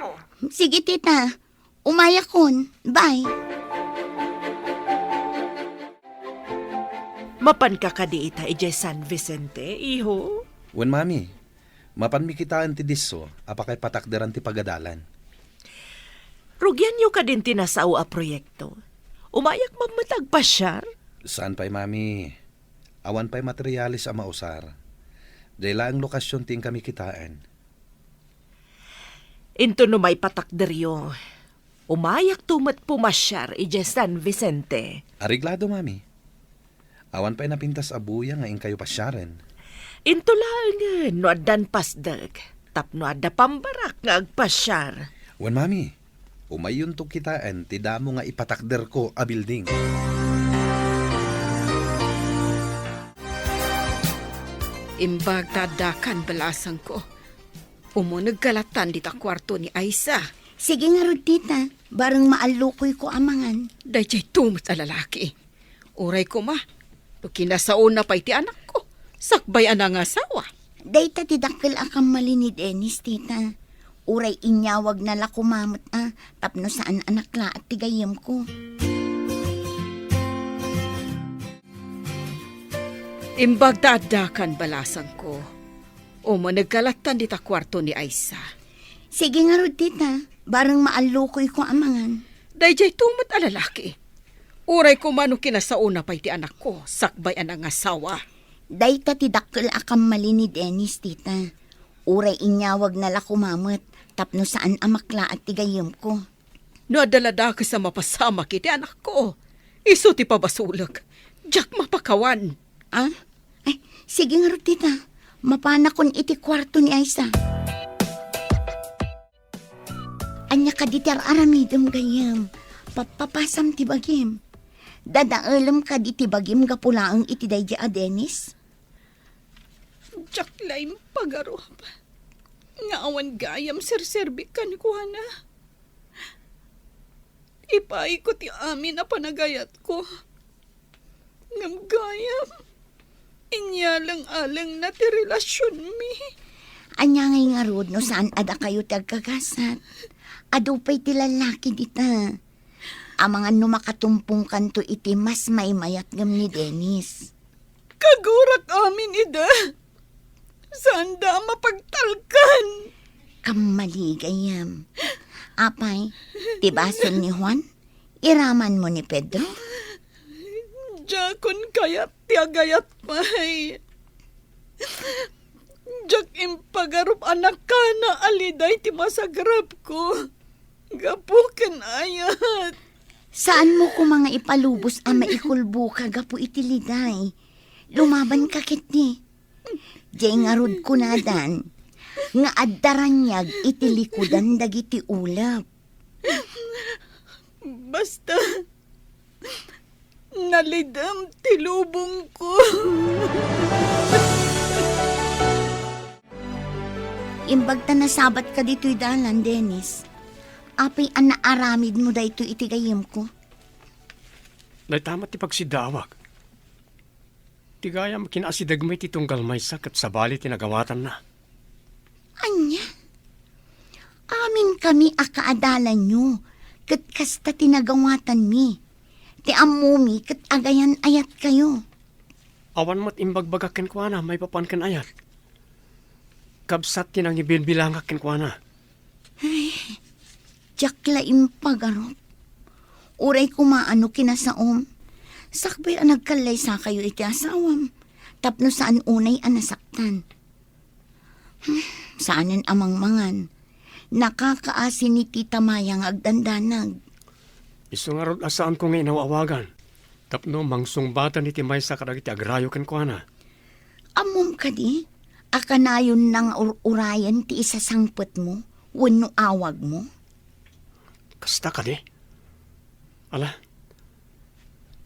Sige, tita. Umayak kon. Bye. Mapan ka kadiita ije San Vicente, iho? Wen mami, mapan mi kitaan ti disso, apakay patakderan ti pagadalan. Rugyan nyo ka din tinasao a proyekto. Umayak mamatag pasyar? Saan pa'y mami? Awan pa'y materialis a mausar. Dahil ang lokasyon ting kami kitaan. Into no may patakderyo. Umayak tumat pumasyar ije San Vicente. Ariglado mami. Awan pa'y napintas abuya nga kayo pasyaren. Into lang no adan pasdag. Tapno adda pambarak nga agpasyar. Wen mami, umayon to kitaan ti damo nga ipatakder ko a building. Imbag tadakan balasang ko. Umunag kalatan dita kwarto ni Aisa. Sige nga rod, tita. Barang maalukoy ko amangan. Dayjay tumot a lalaki. Uray ko ma. No kinasaon na pa iti anak ko. Sakbay anang asawa. Dayta tidakkel akam mali ni Dennis, tita. Uray inyawag na lakumamot tapno saan anak la at tigayem ko. Imbag tadakan balasang ko. Umunag kalatan dita kwarto ni Aisa. Sige nga rod, tita. Barang maalukoy ko amangan. Dayjay tumot a lalaki. Uray ko man no kinasaon na pa iti anak ko. Sakbay anang asawa. Dayta tidakkel akam mali ni Dennis, tita. Uray inyawag na lakumamot tapno saan amakla at tigayem ko. No adalada ka sa mapasama kiti anak ko. Iso ti pabasulag. Jack mapakawan. Ay, sige nga rod, tita. Mapana kon iti kwarto ni Aisa. Anya ka ditar aramidem gayem. Papapasam ti bagim. Dadaalam ka di ti bagim gapulaang iti dayja a Dennis. Jack laim pagarop. Nga awan gayam serserbi ka ni Kuhana. Ipay ko ti amin na panagayat ko. Ngam gayam. Inyalang-alang na ti relasyon mi. Anya ngay nga rod no saan ada kayo tagkagasat. Adupay ti lalaki dita. Amangan no makatumpong kanto iti mas may mayat ngam ni Dennis. Kagurak amin ida. Saan da mapagtalkan? Kamali gayam. Apay, tibason ni Juan? Iraman mo ni Pedro? Jakon kayat tiagayat pay. Jak impagarup anak ka na aliday ti masagrap ko. Gapukan ayat. Saan mo ko mga ipalubos ang maikulbo ka gapu itiliday? Lumaban ka kiti. Diyay nga rod kunadan. Nga addaranyag itilikudan dagiti ulap. Basta nalidam tilubong ko. Imbag ta nasabat ka dito'y dalan, Dennis. Apay ang naaramid mo da ito itigayim ko. Naitamat ti pagsidawag. Tigayam kinasidagmay ti tunggal may sakat sa bali tinagawatan na. Anya? Amin kami akaadalan nyo. Kat kasta tinagawatan mi. Ti amumi kat agayan ayat kayo. Awan mat imbagbagakin kwa na, may papan kan ayat. Kabsat tinang ibilbilangak kwa na. Jakla impagarot. Uray kumaano kinasaom. Sakbay ang nagkalay sa kayo iti asawam. Tapno saan unay ang nasaktan. Saanin amang mangan. Nakakaasin ni Tita Mayang agdandanag. Iso nga rod asaan ko ngayon nawawagan. Tapno mangsung bata ni Timay sa kadag iti agrayo kan kwa na. Amom ka di? Akanayon ng urayan ti isasangpet mo, wenno awag mo. Kasta ka di. Ala,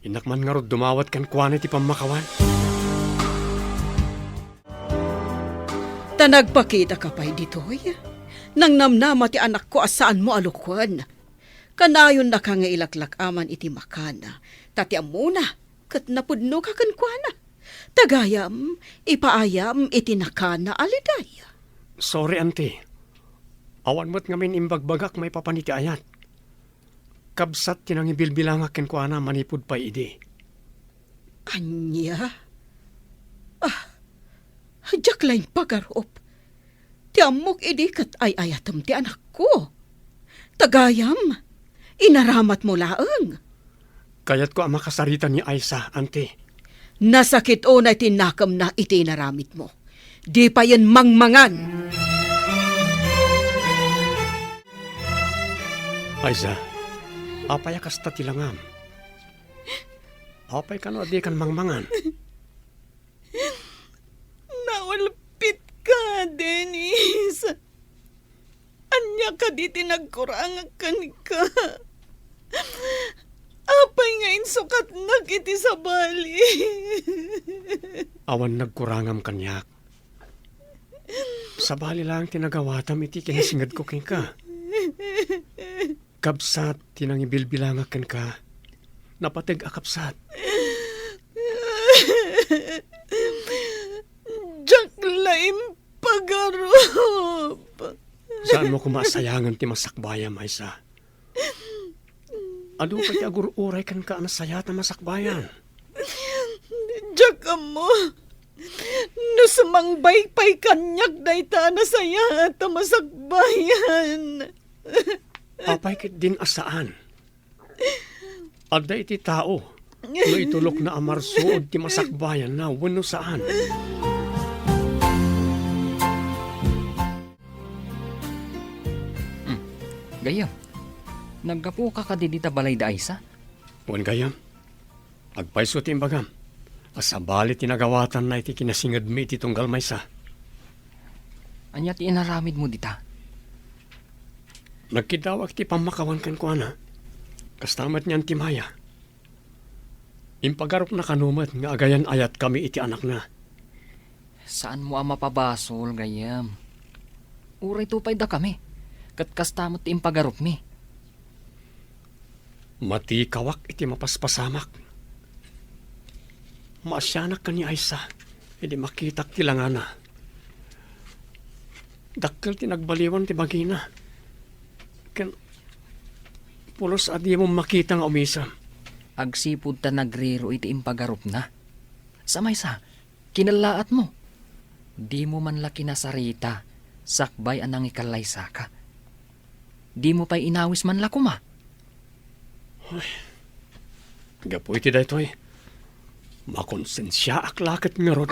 inakman nga rod dumawat kan kuwan iti pamakawan. Tanagpakita ka pa'y ditoy. Nang namnama ti anak ko asaan mo alukwan. Kanayon na ka nga ilaklak aman iti makana. Tati amuna, kat napudno ka kankwana. Tagayam, ipaayam iti nakana aliday. Sorry, auntie. Awan mo't ngamin imbagbagak may papaniti ayat. Kabsat tinang ibilbilangak ken kuana manipud pa idi. Anya? Hadyak lain pagarop. Ti amok idi kat ay ayatam ti anak ko. Tagayam, inaramat mo laeng. Kayat ko ang makasarita ni Aisa, auntie. Nasakit o na tinakam na itinaramit mo. Di pa yan mangmangan. Aisa, apay kasta tilangam. Apay ka no adi kan mangmangan. Nawalpit ka, Dennis. Anya ka di tinagkurangakan ka. Apay nga insukat nagiti sa bali. Awan nagkurangam kanyak. Sa bali lang tinagawatam iti kinasingad ko ken ka. Kabsat tinang ibilbilangaken ka. Napateg akapsat. Diyak laim pagarop. Saan mo kumasayangan ti masakbayan, Aisa? Ado pa ti agur-uray kan ka anasayat na masakbayan. Diyak mo. No sumangbay pa'y kanyak na ita na saya at masakbayan. Apay kit din asaan. Adda iti tao. No itulok na amarsuod ti masakbayan na wano saan. Gayam, naggapo ka ka di dita balay da Aisa? Wan gayam. Agpaiso ti imbagam. Asabali tinagawatan na iti kinasingad mi iti tunggal maysa. Anya ti inaramid mo dita? Nagkidawag ti pamakawan kan kuana. Kastamat niyan ti Maya. Impagarop na kanumat nga agayan ayat kami iti anak na. Saan mo ang mapabasol, Gayam? Uray tupay da kami. Kat kastamot ti impagarop mi. Mati kawak iti mapaspasamak. Maasyanak ka ni Aisa. Hindi makitak tilangana. Dakkel ti nagbaliwan ti bagina. Ken pulos adi mo makita nga umisam. Agsipud ta nagriro iti impagarop na. Samaysa, kinalaat mo. Di mo man laki nasarita, sakbay anang ikalaysa ka. Di mo pa'y inawis man lakuma. Gapo iti daytoy. Makonsensya aklaket nga rod.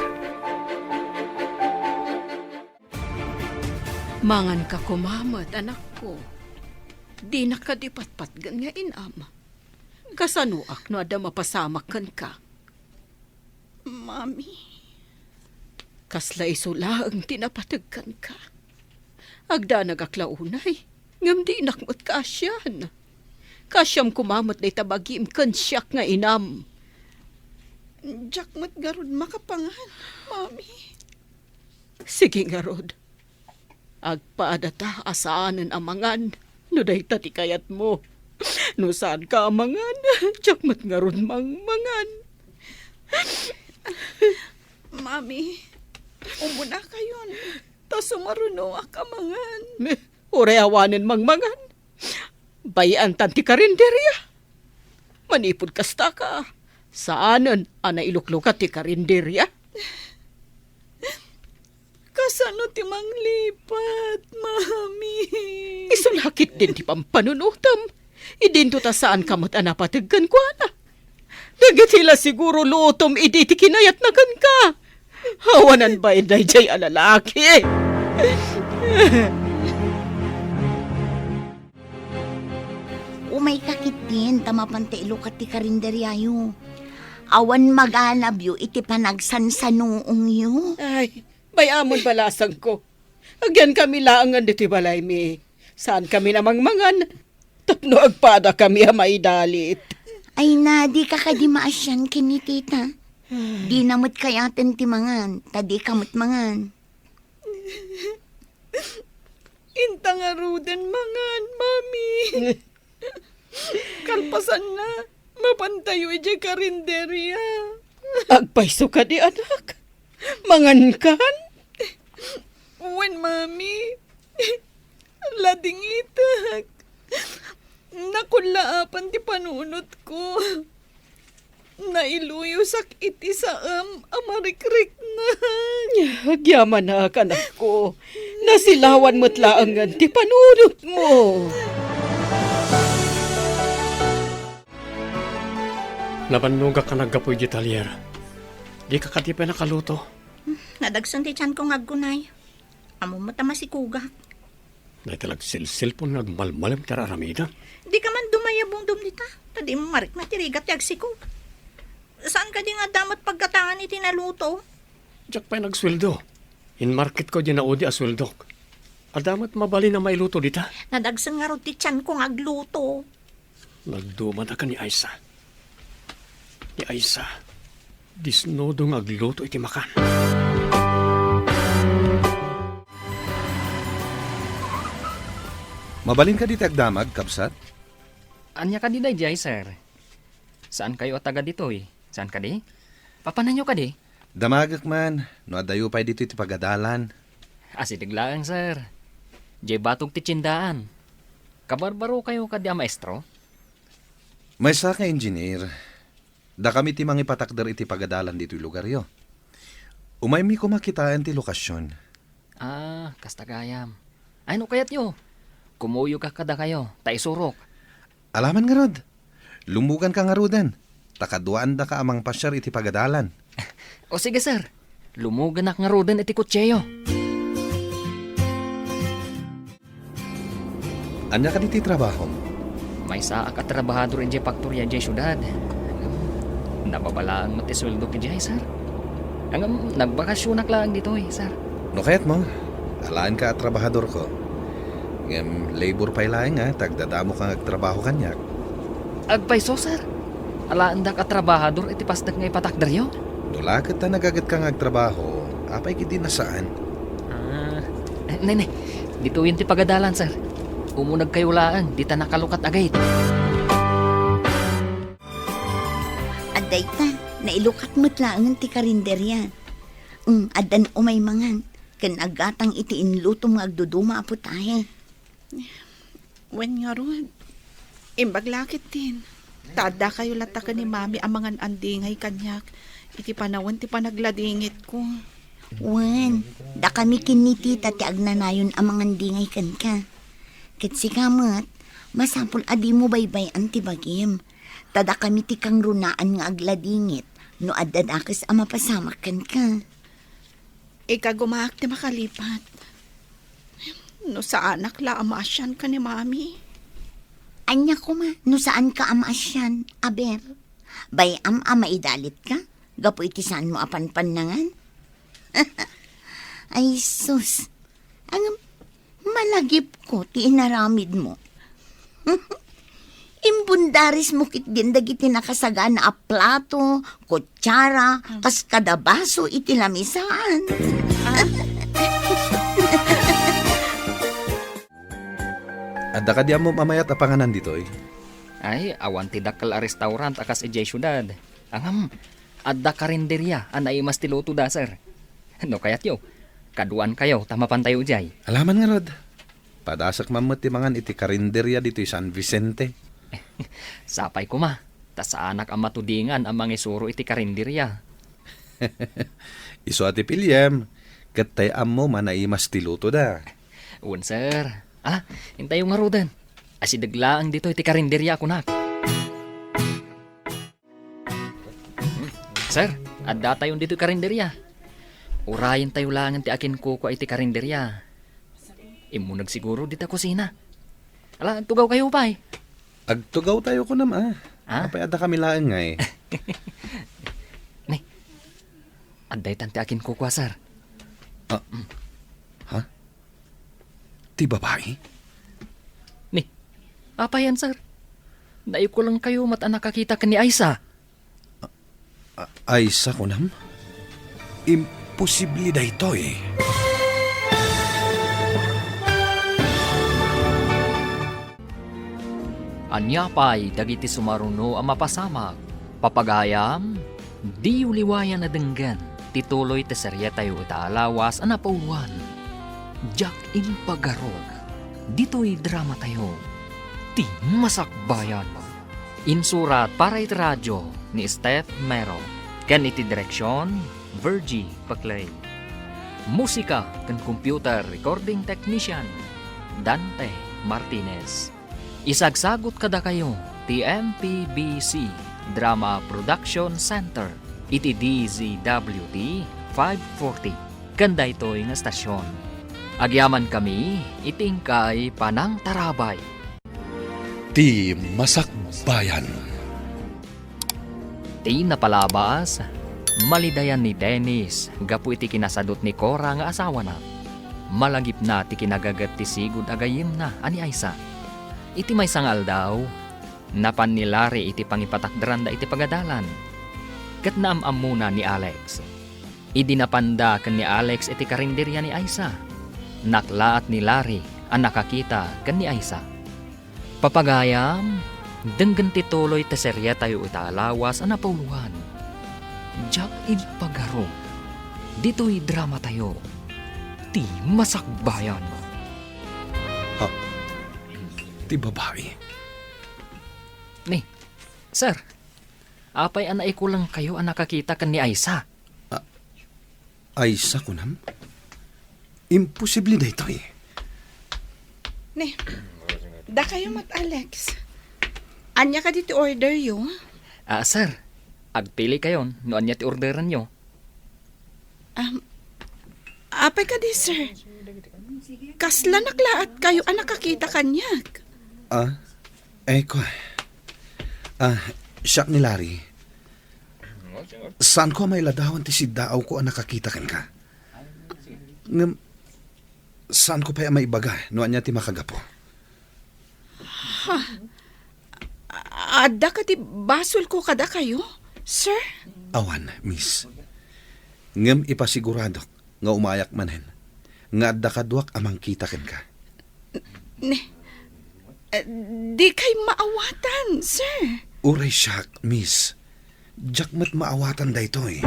Mangan ka kumamat, anak ko. Di nakadipatpat gan nga inam. Kasanuak no ada mapasamak kan ka. Mami. Kasla isula ang tinapatagkan ka. Agda nagaklaunay, ngam di nakmat ka asyan. Kasyam kumamat na itabagim kan siyak nga inam. Diyak mat garod makapangan, Mami. Sige nga rod. Agpaadata asaanan amangan. No day tati kayat mo. No saan ka amangan. Diyak nga rod mangan. Mami, umuna kayon. Ta sumaruno akamangan. Uray awanin mangmangan. Bayan tanti karinderya. Manipod kasta ka. Saanan ana iluklukat ti karinderya? Kasano ti manglipat, Mami? Isulakit din ti pampanunutam. Idinto ta saan kamot anapatagkan ko ana. Dagatila siguro lutom idi ti kinayat na kan ka. Hawanan ba inday jay alalaki? Umay kakit din, tamapante ilukat ti karinderyayo. Awan maganab yu, iti panagsansanuong yu. Ay, Bayamon balasang ko. Agyan kami laangan dito balay mi. Saan kami namang mangan? Tapno agpada kami maidalit. Ay na, di ka kadi maasyan kini tita. Di namot kayaten ti mangan, tadi kamot mangan. Intang arudan mangan, mami. Kalpasan na. Mapantayo ije karinderya. Agpaiso ka di anak. Mangan kan? Uwan, mami. Lading itag. Nakulaapan ti panunot ko. Nailuyo sak iti saam amarikrik na. Agyaman na anak ko. Nasilawan mo't laangan ti panunot mo. Nabanuga ka naggapoy di talyer. Di ka katipay nakaluto. Nadagsan ti tiyan ko ngaggunay. Amo matama si kuga. Naitalag silsilpon nagmalmalam tararamida. Di ka man dumayabong dumnita. Tadi mo marik na tirigat yagsiko. Saan ka di nga damat pagkatangan iti naluto? Diyak pa'y nagsweldo. In market ko di naudi asweldo. Adamat mabali na mailuto dita. Nadagsan nga ro ti tiyan ko ngagluto. Nagdumata ka ni Aisa. Ni Aisa, disnodo ngagluto iti makan. Mabalin ka dito agdamag, kabsat? Anya ka di day, Jay, sir? Saan kayo taga dito eh? Saan ka di? Papananyo ka di? Damagak man, no adayo pa'y dito iti pagadalan. Asidiglaan, sir. Jay batog ti tsindaan. Kabarbaro kayo ka di maestro? May sa ka engineer. Da kami ti mangipatakder iti pagadalan dito lugar yo. Umay mi kumakitaan ti lokasyon. Ah, kastagayam. Ay no kayat yo? Kumuyo ka kada kayo, taisurok. Alaman nga rod. Lumugan ka nga rodan. Takaduan da ka amang pasyar iti pagadalan. O sige, sir. Lumugan ak nga rodan iti kutseyo. Anya ka diti trabaho? May saak at trabahador in factory jay syudad. Nababalaan mo ti sweldo ki jay, sir. Hanggang nagbakasyonak lang dito eh, sir. No kayat mo, alaan ka at trabahador ko. Ngem labor pa'y laing nga, tagdadamo kang agtrabaho kanyak. Agpaiso, sir. Alaan da ka trabahador iti pasdag nga ipatakder yo. Dulakit ta nagagat kang agtrabaho, apay kiti nasaan. Ah, nay, dito yun ti pagadalan, sir. Umunag kayo laan, di ta nakalukat agay. Aday ta, nailukat mo't laangan ti karinderya. Adan umay mangan. Kan agatang iti inluto mga agduduma apo tayo. Wen nga rod. Imbaglakit din. Tada kayo latakan ni mami amangan andingay kanyak. Iti panawan ti panagladingit ko. Wan, da kami kinitita ti agnanayon amangan dingay kan ka. Kitsi kamat, masapul adi mo baybay anti bagim. Tada kami ti kang runaan nga agladingit, no adadakis ama pasamakan ka. Ika gumaak ti makalipat. No sa anak la amasyan ka ni mami. Anya ko ma, no saan ka amasyan, aber? Bayam ama idalit ka? Gapo iti saan mo apan-panangan? Ay sus, ang malagip ko ti inaramid mo. Imbundaris mo kit din dagiti nakasaga na plato, kutsara, kas kadabaso iti lamisan. Adda ka di mo mamayat apanganan dito eh. Ay, awan ti dakkel a restaurant akas ijay syudad. Angam, adda karinderya, anay mas tiluto da, sir. No kayat yo, kaduan kayo, tamapan tayo jay. Alaman nga rod. Padasak mamot ti mangan iti karinderya dito San Vicente. Sapay ko ma, ta sa anak ang matudingan ang mangisuro iti karinderya. Iso ati pilyem, katay mo manaimas tiluto da. Un, sir. Hintay yung ngarudan. Asidaglaang dito iti karinderya ako nak. Sir, adda tayo dito karinderya. Urayan tayo lang ti akin kuko iti karinderya. Imunag siguro dito kusina. Ala, tugaw kayo pa eh. Agtugaw tayo ko naman. Apay adda kami laang nga eh. Nay, adday tanti akin kuko, sir. Ti babae? Ni, apa yan, sir? Naip ko lang kayo mat nakakita ka ni Aisa. Aisa ko nam? Imposible da ito eh. Anya pa'y dagiti sumaruno ang mapasamag. Papagayam, di uliwayan na denggan. Tituloy te serye tayo itaalawas ang napauluan. Jack Impagarog. Dito'y drama tayo. Ti Masakbayan. Insurat para iti radyo ni Steph Mero. Ken iti direksyon, Virgie Paclay. Musika ken computer recording technician, Dante Martinez. Isagsagot kada kayo, ti MPBC Drama Production Center, iti DZWT 540. Kanda ito'y nga stasyon. Agyaman kami, itingkay Panang Tarabay. Ti Masakbayan. Ti napalabas, malidayan ni Dennis, gapu iti kinasadot ni Cora nga asawa na. Malagip na ti kinagagat ti sigud agayim na ani Aisa. Iti may sangal daw, napan ni Larry iti pangipatakdaran da iti pagadalan. Kat naamam muna ni Alex. Idinapanda kan ni Alex iti karinderya ni Aisa. Naklaat ni Larry ang nakakita kan ni Aisa. Papagayam, denggan tituloy te serye tayo itaalawas ang napauluhan. Jack Impagarog. Dito'y drama tayo. Ti Masakbayan. Ti babae? Ni, sir, apay anay ko lang kayo ang nakakita kan ni Aisa. Aisa ko nam? Imposible da ito eh. Ne, da kayo mat Alex. Anya ka dito order yo? Sir, agpili kayon, noon niya ti orderan nyo. Apay ka di, sir. Kasla naklaat kayo ang nakakita kanyak. Siyak ni Larry. Saan ko may ladawan ti si daaw ko ang nakakita kan ka? Saan ko pa may ibaga noon niya ti makagapo? Ada ka di basol ko kada kayo, sir? Awan, miss. Ngem ipasigurado nga umayak manen. Nga adda kadwak amang kita ken ka. Di kay maawatan, sir. Uray siyak, miss. Jack mat maawatan da ito eh.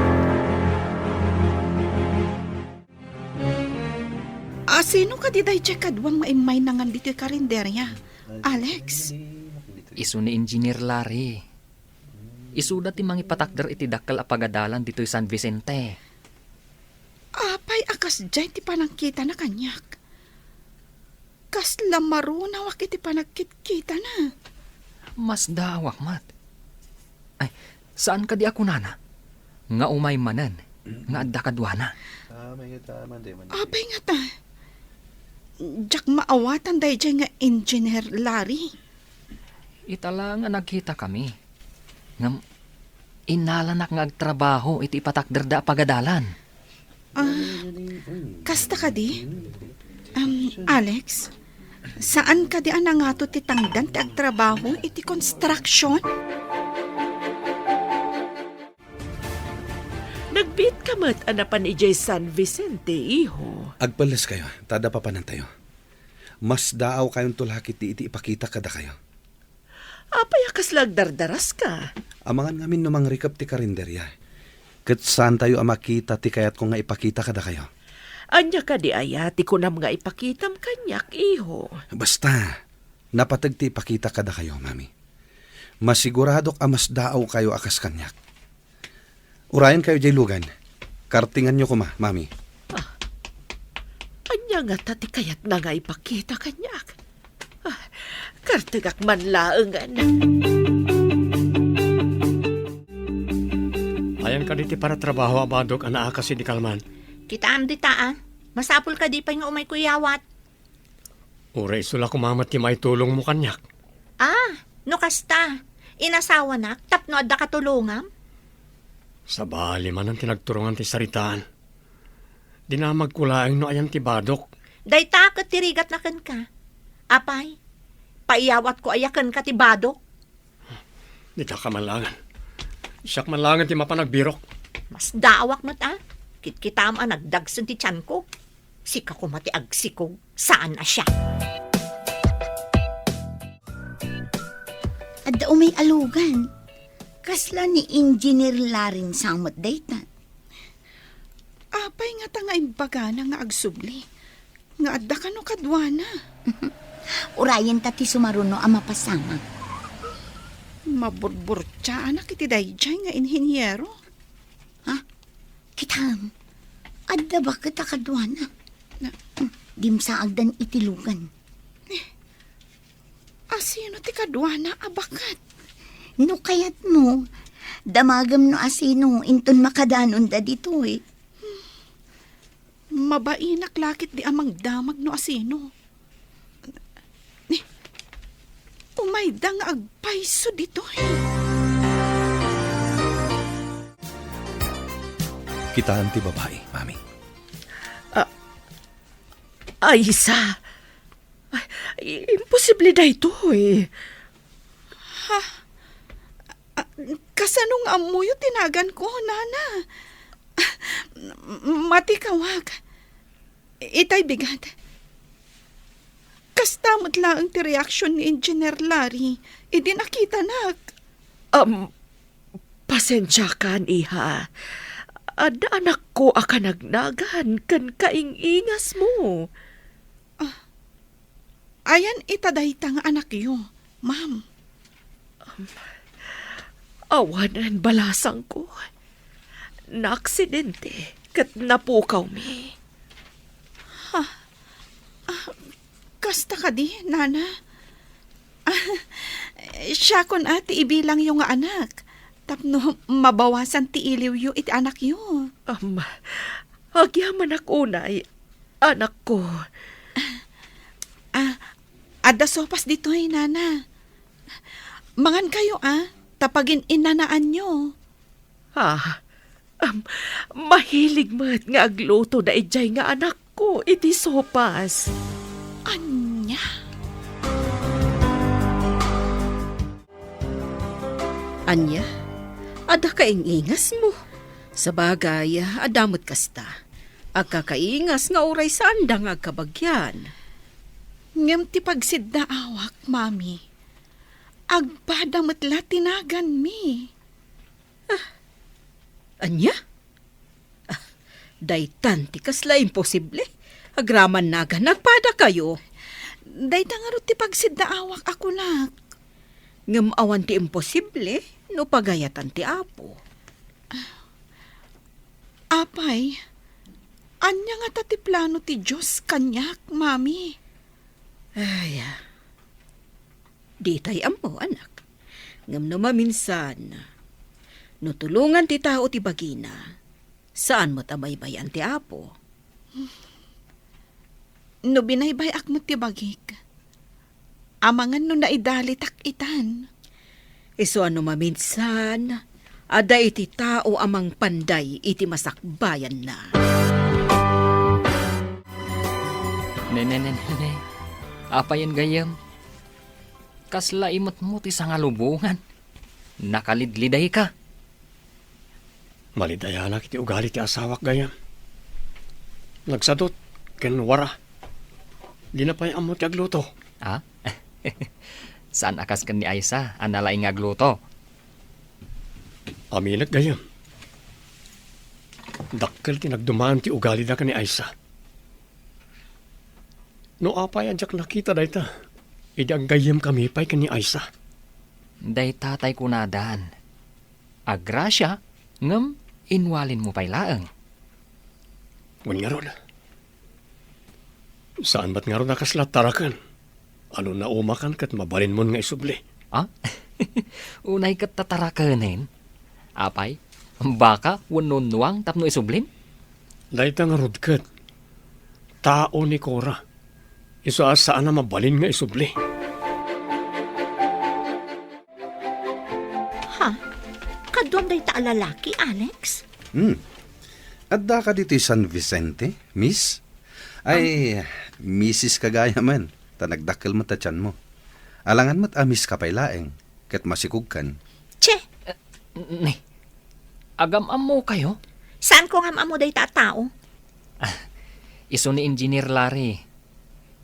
Sino ka di day check kadwang mainmay nangan dito karinderya? Alex? Isu ni Engineer Larry. Isuda ti mangipatakder iti dakkel a pagadalan dito'y San Vicente. Apay akas jay ti panangkita na kanyak. Kas lamarunawak iti panagkit-kita na. Mas dawak mat. Ay, saan ka di ako nana? Nga umay manan, nga adda kadwana. Apay nga ta. Jack maawatan day jay nga Engineer Larry. Itala nga nagkita kami. Ngam, inalanak nga agtrabaho iti ipatakder da pagadalan. Kasta ka di? Alex, saan ka di anangato ti tangdan ti agtrabaho iti construction? Nagbit ka mat anapan ijay San Vicente, iho. Agpalas kayo, tada pa panan tayo. Mas daaw kayong tulakit di iti ipakita kada kayo. Apay akas lagdardaras ka. Amangan ngamin numang rikap ti karinderya. Kat saan tayo amakita ti kayat ko nga ipakita kada kayo. Anya ka di ayati ko nam nga ipakitam kanyak, iho. Basta, napatag ti ipakita kada kayo, mami. Masiguradok amas daaw kayo akas kanyak. Urayan kayo jay lugan. Kartingan nyo ko mami. Anya nga tati kayat na nga ipakita kanyak. Kartigak man laengan. Ayan ka diti para trabaho abadok ana kasi di kalman. Kitaan di taan. Masapul ka di pa nga umay kuyawat. Uray sula kumamat ti may tulong mo kanyak. No kasta. Inasawa na, tapno adda katulungam. Sa bali man ang tinagturungan ti saritaan. Dinamag kulaing no ayan ti badok. Day takot tirigat na kan ka. Apay, paiyawat ko ayakan ka ti badok. Di ta ka malangan. Siyak malangan ti mapanagbirok. Mas dawak mo ta. Kitkitam ang nagdagsan ti tiyan ko. Sika ko mati agsikog. Saan na siya? At daw may alugan. Kasla ni Engineer Larin samot daytan. Apay nga ta nga imbaga na nga agsubli. Nga adda ka no kadwana. Urayan ta ti sumaruno ang mapasama. Maburbur anak iti dayjay nga inhinyero. Kitam, adda ba kita kadwana? Dimsa agdan itilugan. Asino ti kadwana abakat? No kayat mo, damagam no asino, inton makadanon da dito eh. Mabainak lakit di amang damag no asino. Umayda nga agpaiso dito eh. Kitaan ti babae, Mami. Aisa, imposible da ito eh. Kasanong amuyo tinagan ko, Nana. Matikawag. Itay bigat. Kastamot lang ang ti reaksyon ni Engineer Larry. Idi nakita nak. Pasensya kan, iha. Ada anak ko aka nagnagan kan kaingingas mo. Ayan itadayta nga anak yo, ma'am. Awanan balasang ko. Naaksidente kat napukaw mi. Kasta ka di, Nana. Siya kon ati ibilang yung nga anak. Tapno mabawasan ti iliw yu iti anak yu. Agyaman ako unay, anak ko. Adda sopas dito Nana. Mangan kayo tapagin inanaan nyo. Mahilig mo't nga agluto da ijay nga anak ko, iti sopas. Anya? Anya, ada kaingingas mo. Sa bagay, adamot kasta. Agka kaingas nga oray saan da nga kabagyan. Ngem ti pagsidda awak, Mami. Agpadamot la tinagan mi. Anya? Daytan, ti kasla imposible. Agraman naga, nagpada kayo. Dayta nga ro ti pagsidda awak ako nak. Ngem awan ti imposible, no pagayatan ti apo. Apay, anya nga ti plano ti Diyos kanyak, Mami. Ay, di tay amo, anak. Ngam no maminsan, no tulungan ti tao ti bagina, saan mo tabaybayan ti apo? No binaybay ak mo ti bagik, amangan no naidalitak itan. Iso ano maminsan, ada iti tao amang panday iti masakbayan na. Nene. Apayan gayam. Kasla imot mo ti sangalubungan. Nakalidliday ka. Malidayanak iti ugali ti asawak gayam. Nagsadot, ken wara. Di na pa'y amo ti agluto. Saan akas kan ni Aisa, analaing agluto? Aminag gayam. Dakkel ti nagdumaan ti ugali da ka ni Aisa. No apay adyak nakita dayta. Idi ang gayam kami pa'y ka ni Aisa. Day tatay kunadan. Agrasya, ngem inwalin mo pa'y laeng. Ngun nga ron. Saan ba't nga ron nakaslat tarakan? Ano na umakan kat mabalin mo nga isubli? Unay kat tatarakanin. Apay, baka wanunuang tapno isublin? Dayta nga rudkat. Tao ni Cora. Iso saan na mabalin nga isubli. Kadwam day ta lalaki, Alex? Adda ka dito San Vicente, miss? Ay, Mrs. kagaya man. Tanagdakkel mo tatyan mo. Alangan mo't amis ka pa'y laeng. Kat masikog kan. Che, Ni, agam-am mo kayo? saan ko nga mo day tao? Iso ni Engineer Larry.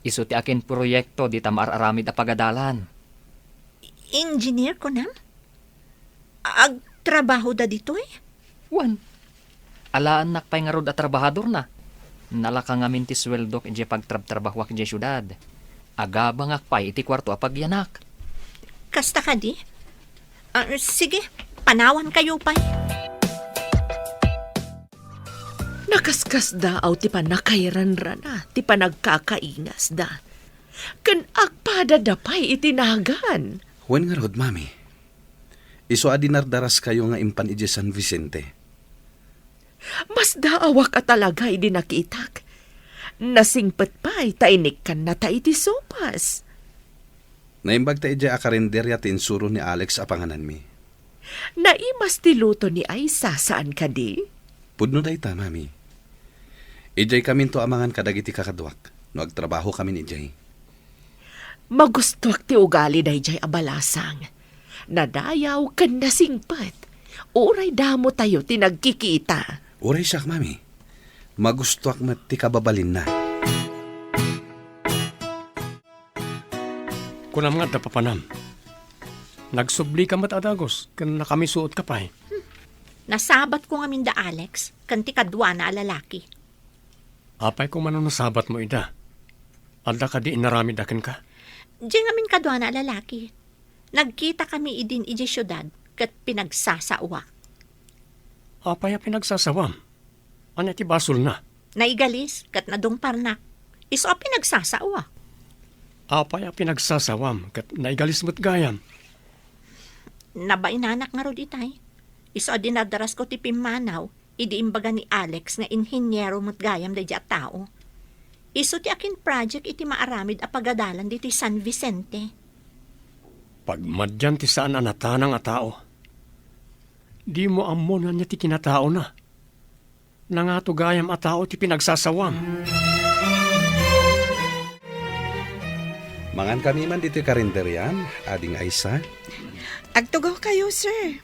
Iso ti akin proyekto di tamar-aramid a pagadalan. Engineer ko na? Agtrabaho da dito eh. Wan. Alaan nakpay nga rod at trabahador na. Nalaka nga minti sweldo kaya pagtrabahwak kaya syudad. Agabang akpay iti kwarto a pagyanak. Kasta ka di? Sige, panawan kayo pa. Nakaskas da aw ti panakairanrana, ti panagkakaingas da. Kan agpada da pa'y itinagan. Huwag nga rod, mami. Iso adinardaras kayo nga impan ije San Vicente. Mas daawa ka talaga idi nakitak. Nasingpet pa'y tainik kan na ta iti sopas. Naimbag ta ije akarinderya ti insuro ni Alex apanganan mi. Naimas ti luto ni Aisa saan ka di? Pudno day ta, mami. Ijay kamin to amangan kadagiti kakadwak. No agtrabaho kami ni ijay. Magustuak ti ugali day jay abalasang. Nadayaw kan nasingpet. Uray damo tayo tinagkikita. Uray siyak, mami. Magustuak mat ti kababalin na. Kunam nga dapapanam. Nagsubli ka mat adagos, kan nakamisuot ka pa eh. Nasabat ko nga minda Alex, kanti kadwa na lalaki. Apay ko man nasabat mo ida. Alda ka di inaramid akin ka. Diyan nga min kadwa na lalaki. Nagkita kami idin iji syudad, kat pinagsasawa. Apay a pinagsasawam. Ano ti basol na? Naigalis, kat nadungparnak. Iso a pinagsasawa. Apay a pinagsasawam, kat naigalis mo't gayam. Nabainanak nga ro ditay. Iso a dinadaras ko ti Pimanaw, idi imbaga ni Alex nga inhinyero mo't gayam da at tao. Iso ti akin project iti maaramid a pagadalan dito San Vicente. Pagmadyan ti saan anatanang a tao. Di mo amon nga niya ti kinatao na. Nangato gayam a tao ti pinagsasawam. Mangan kami man dito karinderyan, ading Aisa. Agtugaw kayo, sir.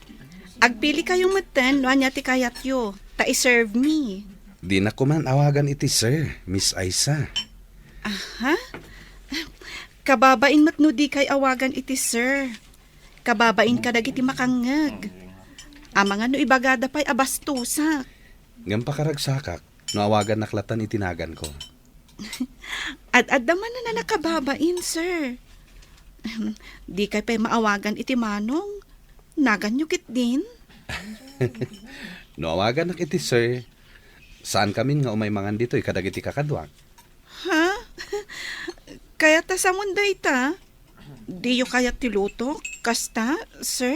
Agpili kayong matan, no anya ti kayat yo. Ta-serve me. Di na ko man awagan iti sir, Miss Aisa. Ha? Kababain matno di kay awagan iti sir. Kababain kadag iti makangag. Amanga no ibagada pa'y abastusak. Ngam pakaragsakak, no awagan naklatan itinagan ko. Ad-ad naman na nakababain, sir. Di kay pa'y maawagan iti manong. Nagan nyo kit din. No awagan nak iti sir, saan kami nga umay mangan dito kadag iti kakadwak? Ha? Kaya ta sa mundo ita? Di yo kaya tiluto? Kasta, sir?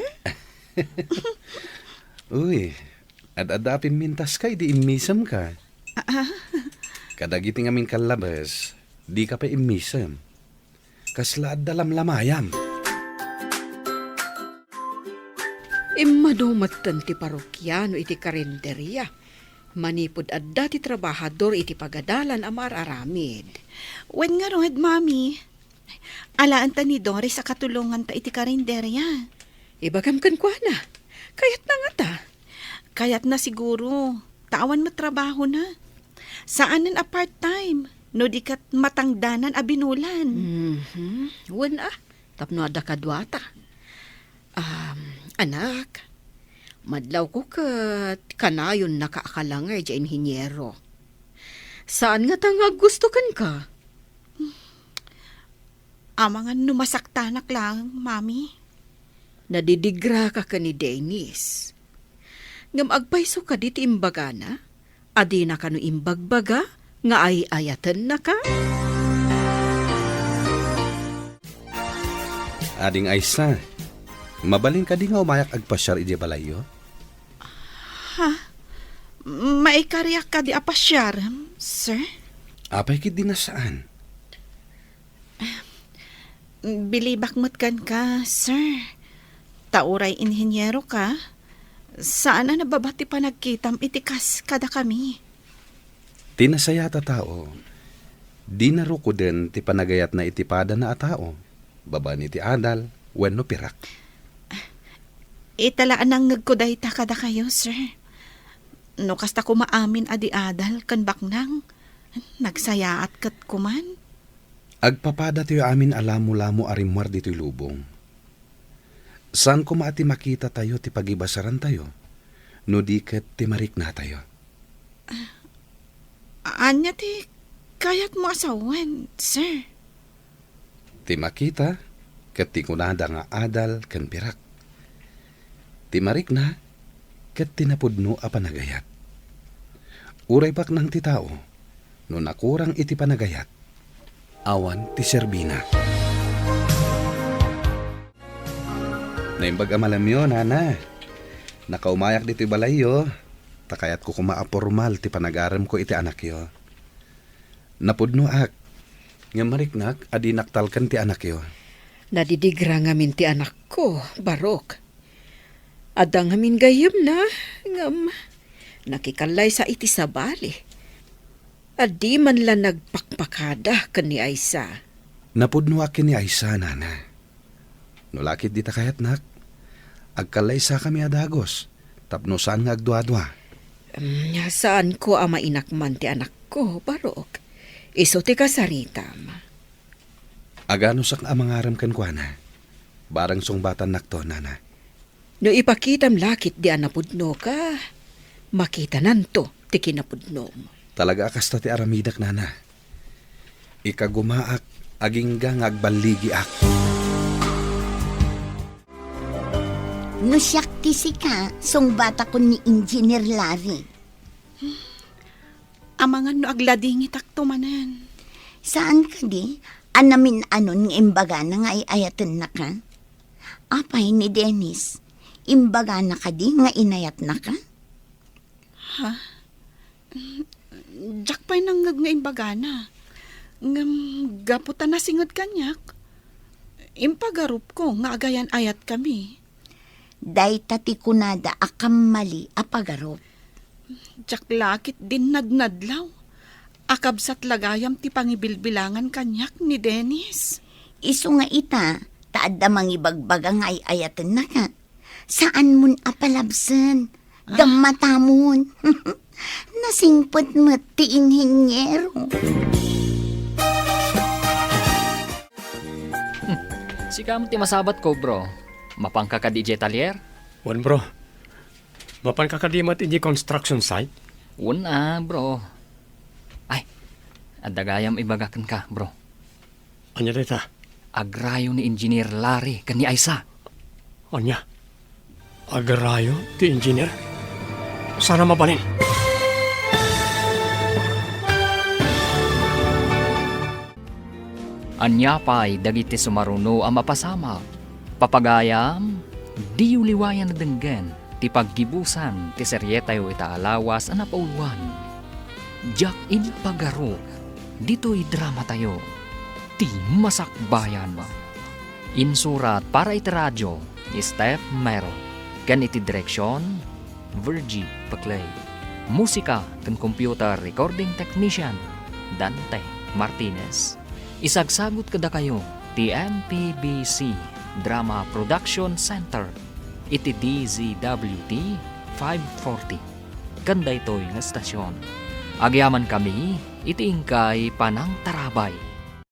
Uy, ad-adapin mintas ka, di imisam ka. Kadag iti ngamin kalabas, di ka pa imisam. Kasla dalam-lamayam. Madumattan ti parokyano iti karinderya. Manipod adda ti trabahador iti pagadalan amar aramid. Wen nga rod, mami. Alaan ta ni Doris sa katulungan ta iti karinderya. Ibagam kan kwa na. Kayat na nga ta. Kayat na siguro. Tawan matrabaho na. Saanan a part-time? No di kat matangdanan a binulan. Wan tapno adda kadwata. Anak, madlaw ko kat kanayon nakaakalangay di inhinyero. Saan nga tangag gusto kan ka? Amangan numasaktanak lang, mami. Nadidigra ka ni Dennis. Ngam agpaiso ka diti imbaga na? Adi na ka no imbagbaga nga ay ayatan na ka? Ading Aisa, mabaling ka di nga umayak agpasyar ije balayo? Maikariyak ka di apasyar, sir? Apay kit di na saan? Bilibak mo't kan ka, sir. Tauray inhinyero ka. Saan na nababati pa nagkitam itikas kada kami? Tinasaya ta tao. Di na ruko din ti panagayat na itipada na a tao. Baba ni ti adal, wenno pirak. Italaan ang ngagkuday ta kada kayo, sir. No kasta ko maamin adi adal kan baknang. Nagsayaat kat kuman. Agpapada tayo amin alamo-lamo arimwar dito'y lubong. Saan ko maati makita tayo ti pagibasaran tayo? No di ket ti marik na tayo. Anya ti kayat mo asawan, sir. Ti makita, ket ti kunada nga adal ken pirak. Ti marik na, ket tinapudno a panagayat. Uray pak ng ti tao, no nakurang iti panagayat, awan ti serbina. Naimbag amalam yun, Nana. Nakaumayak dito'y balayo. Takayat ko kumaapormal ti panagaram ko iti anak yo. Napudno ak. Nga mariknak, adi naktalkan ti anak yo. Nadidigra ngamin ti anak ko, Barok. Adang ngamin gayem na, ngam, nakikalay sa iti sabali. Adi man lang nagpakpakada kan ni Aisa. Napudno ak ni Aisa, Nana. Nulakit di takayat nak. Agkalay sa kami adagos. Tapno saan nga agdwa-dwa. Saan ko ama inakman ti anak ko, Barok? Iso ti kasaritam. Agano sak amangaram kan kwa na. Barang sungbatan nakto, Nana. No ipakitam lakit di anapudno ka, makita nanto ti kinapudno mo. Talaga akas ti aramidak, Nana. Ikagumaak, aging gang agbaligi ak. No siyak ti sika, sungbata ko ni Engineer Larry. Amangan no agladingi takto manan. Saan ka di? Anamin anon ng imbaga na nga iayatan na ka? Apay ni Dennis, imbaga na ka di nga inayat na ka? Jack pa'y nanggag nga imbagana. Ngam gaputan na singod kanyak. Impagarup ko nga agayan ayat kami. Day tati kunada akam mali apagarop. Jack lakit din nadnadlaw. Akabsat lagayam ti pangibilbilangan kanyak ni Dennis. Iso nga ita, taadda mangibagbaga nga ayatan na ka. Saan mun apalabsan? Gammatamon. Nasingpot mo ti inhinyero. Sika mo ti masabat ko, bro. Mapangka ka di talier? Wan bro, mapan kakadimat iti construction site? Una, bro. Ay, adagayam ibagakan ka, bro. Anya dita? Agrayo ni Engineer Larry kan ni Aisa. Anya? Agarayo ti engineer? Sana mabalin. Anya pa'y dagiti sumaruno ang mapasama. Papagayam, di uliwayan na denggen, ti paggibusan, ti seryetayo itaalawas ang napauluan. Jack in pagaro, dito'y drama tayo, ti masakbayan. Insurat para iti radyo, ni Steph Mero, kan iti direksyon, Virgie Paclay. Musika kan computer recording technician, Dante Martinez. Isagsagot kada kayo, ti MPBC Drama Production Center, iti DZWT 540. Ganda ito'y nga stasyon. Agyaman kami, iti ingkay Panang Tarabay.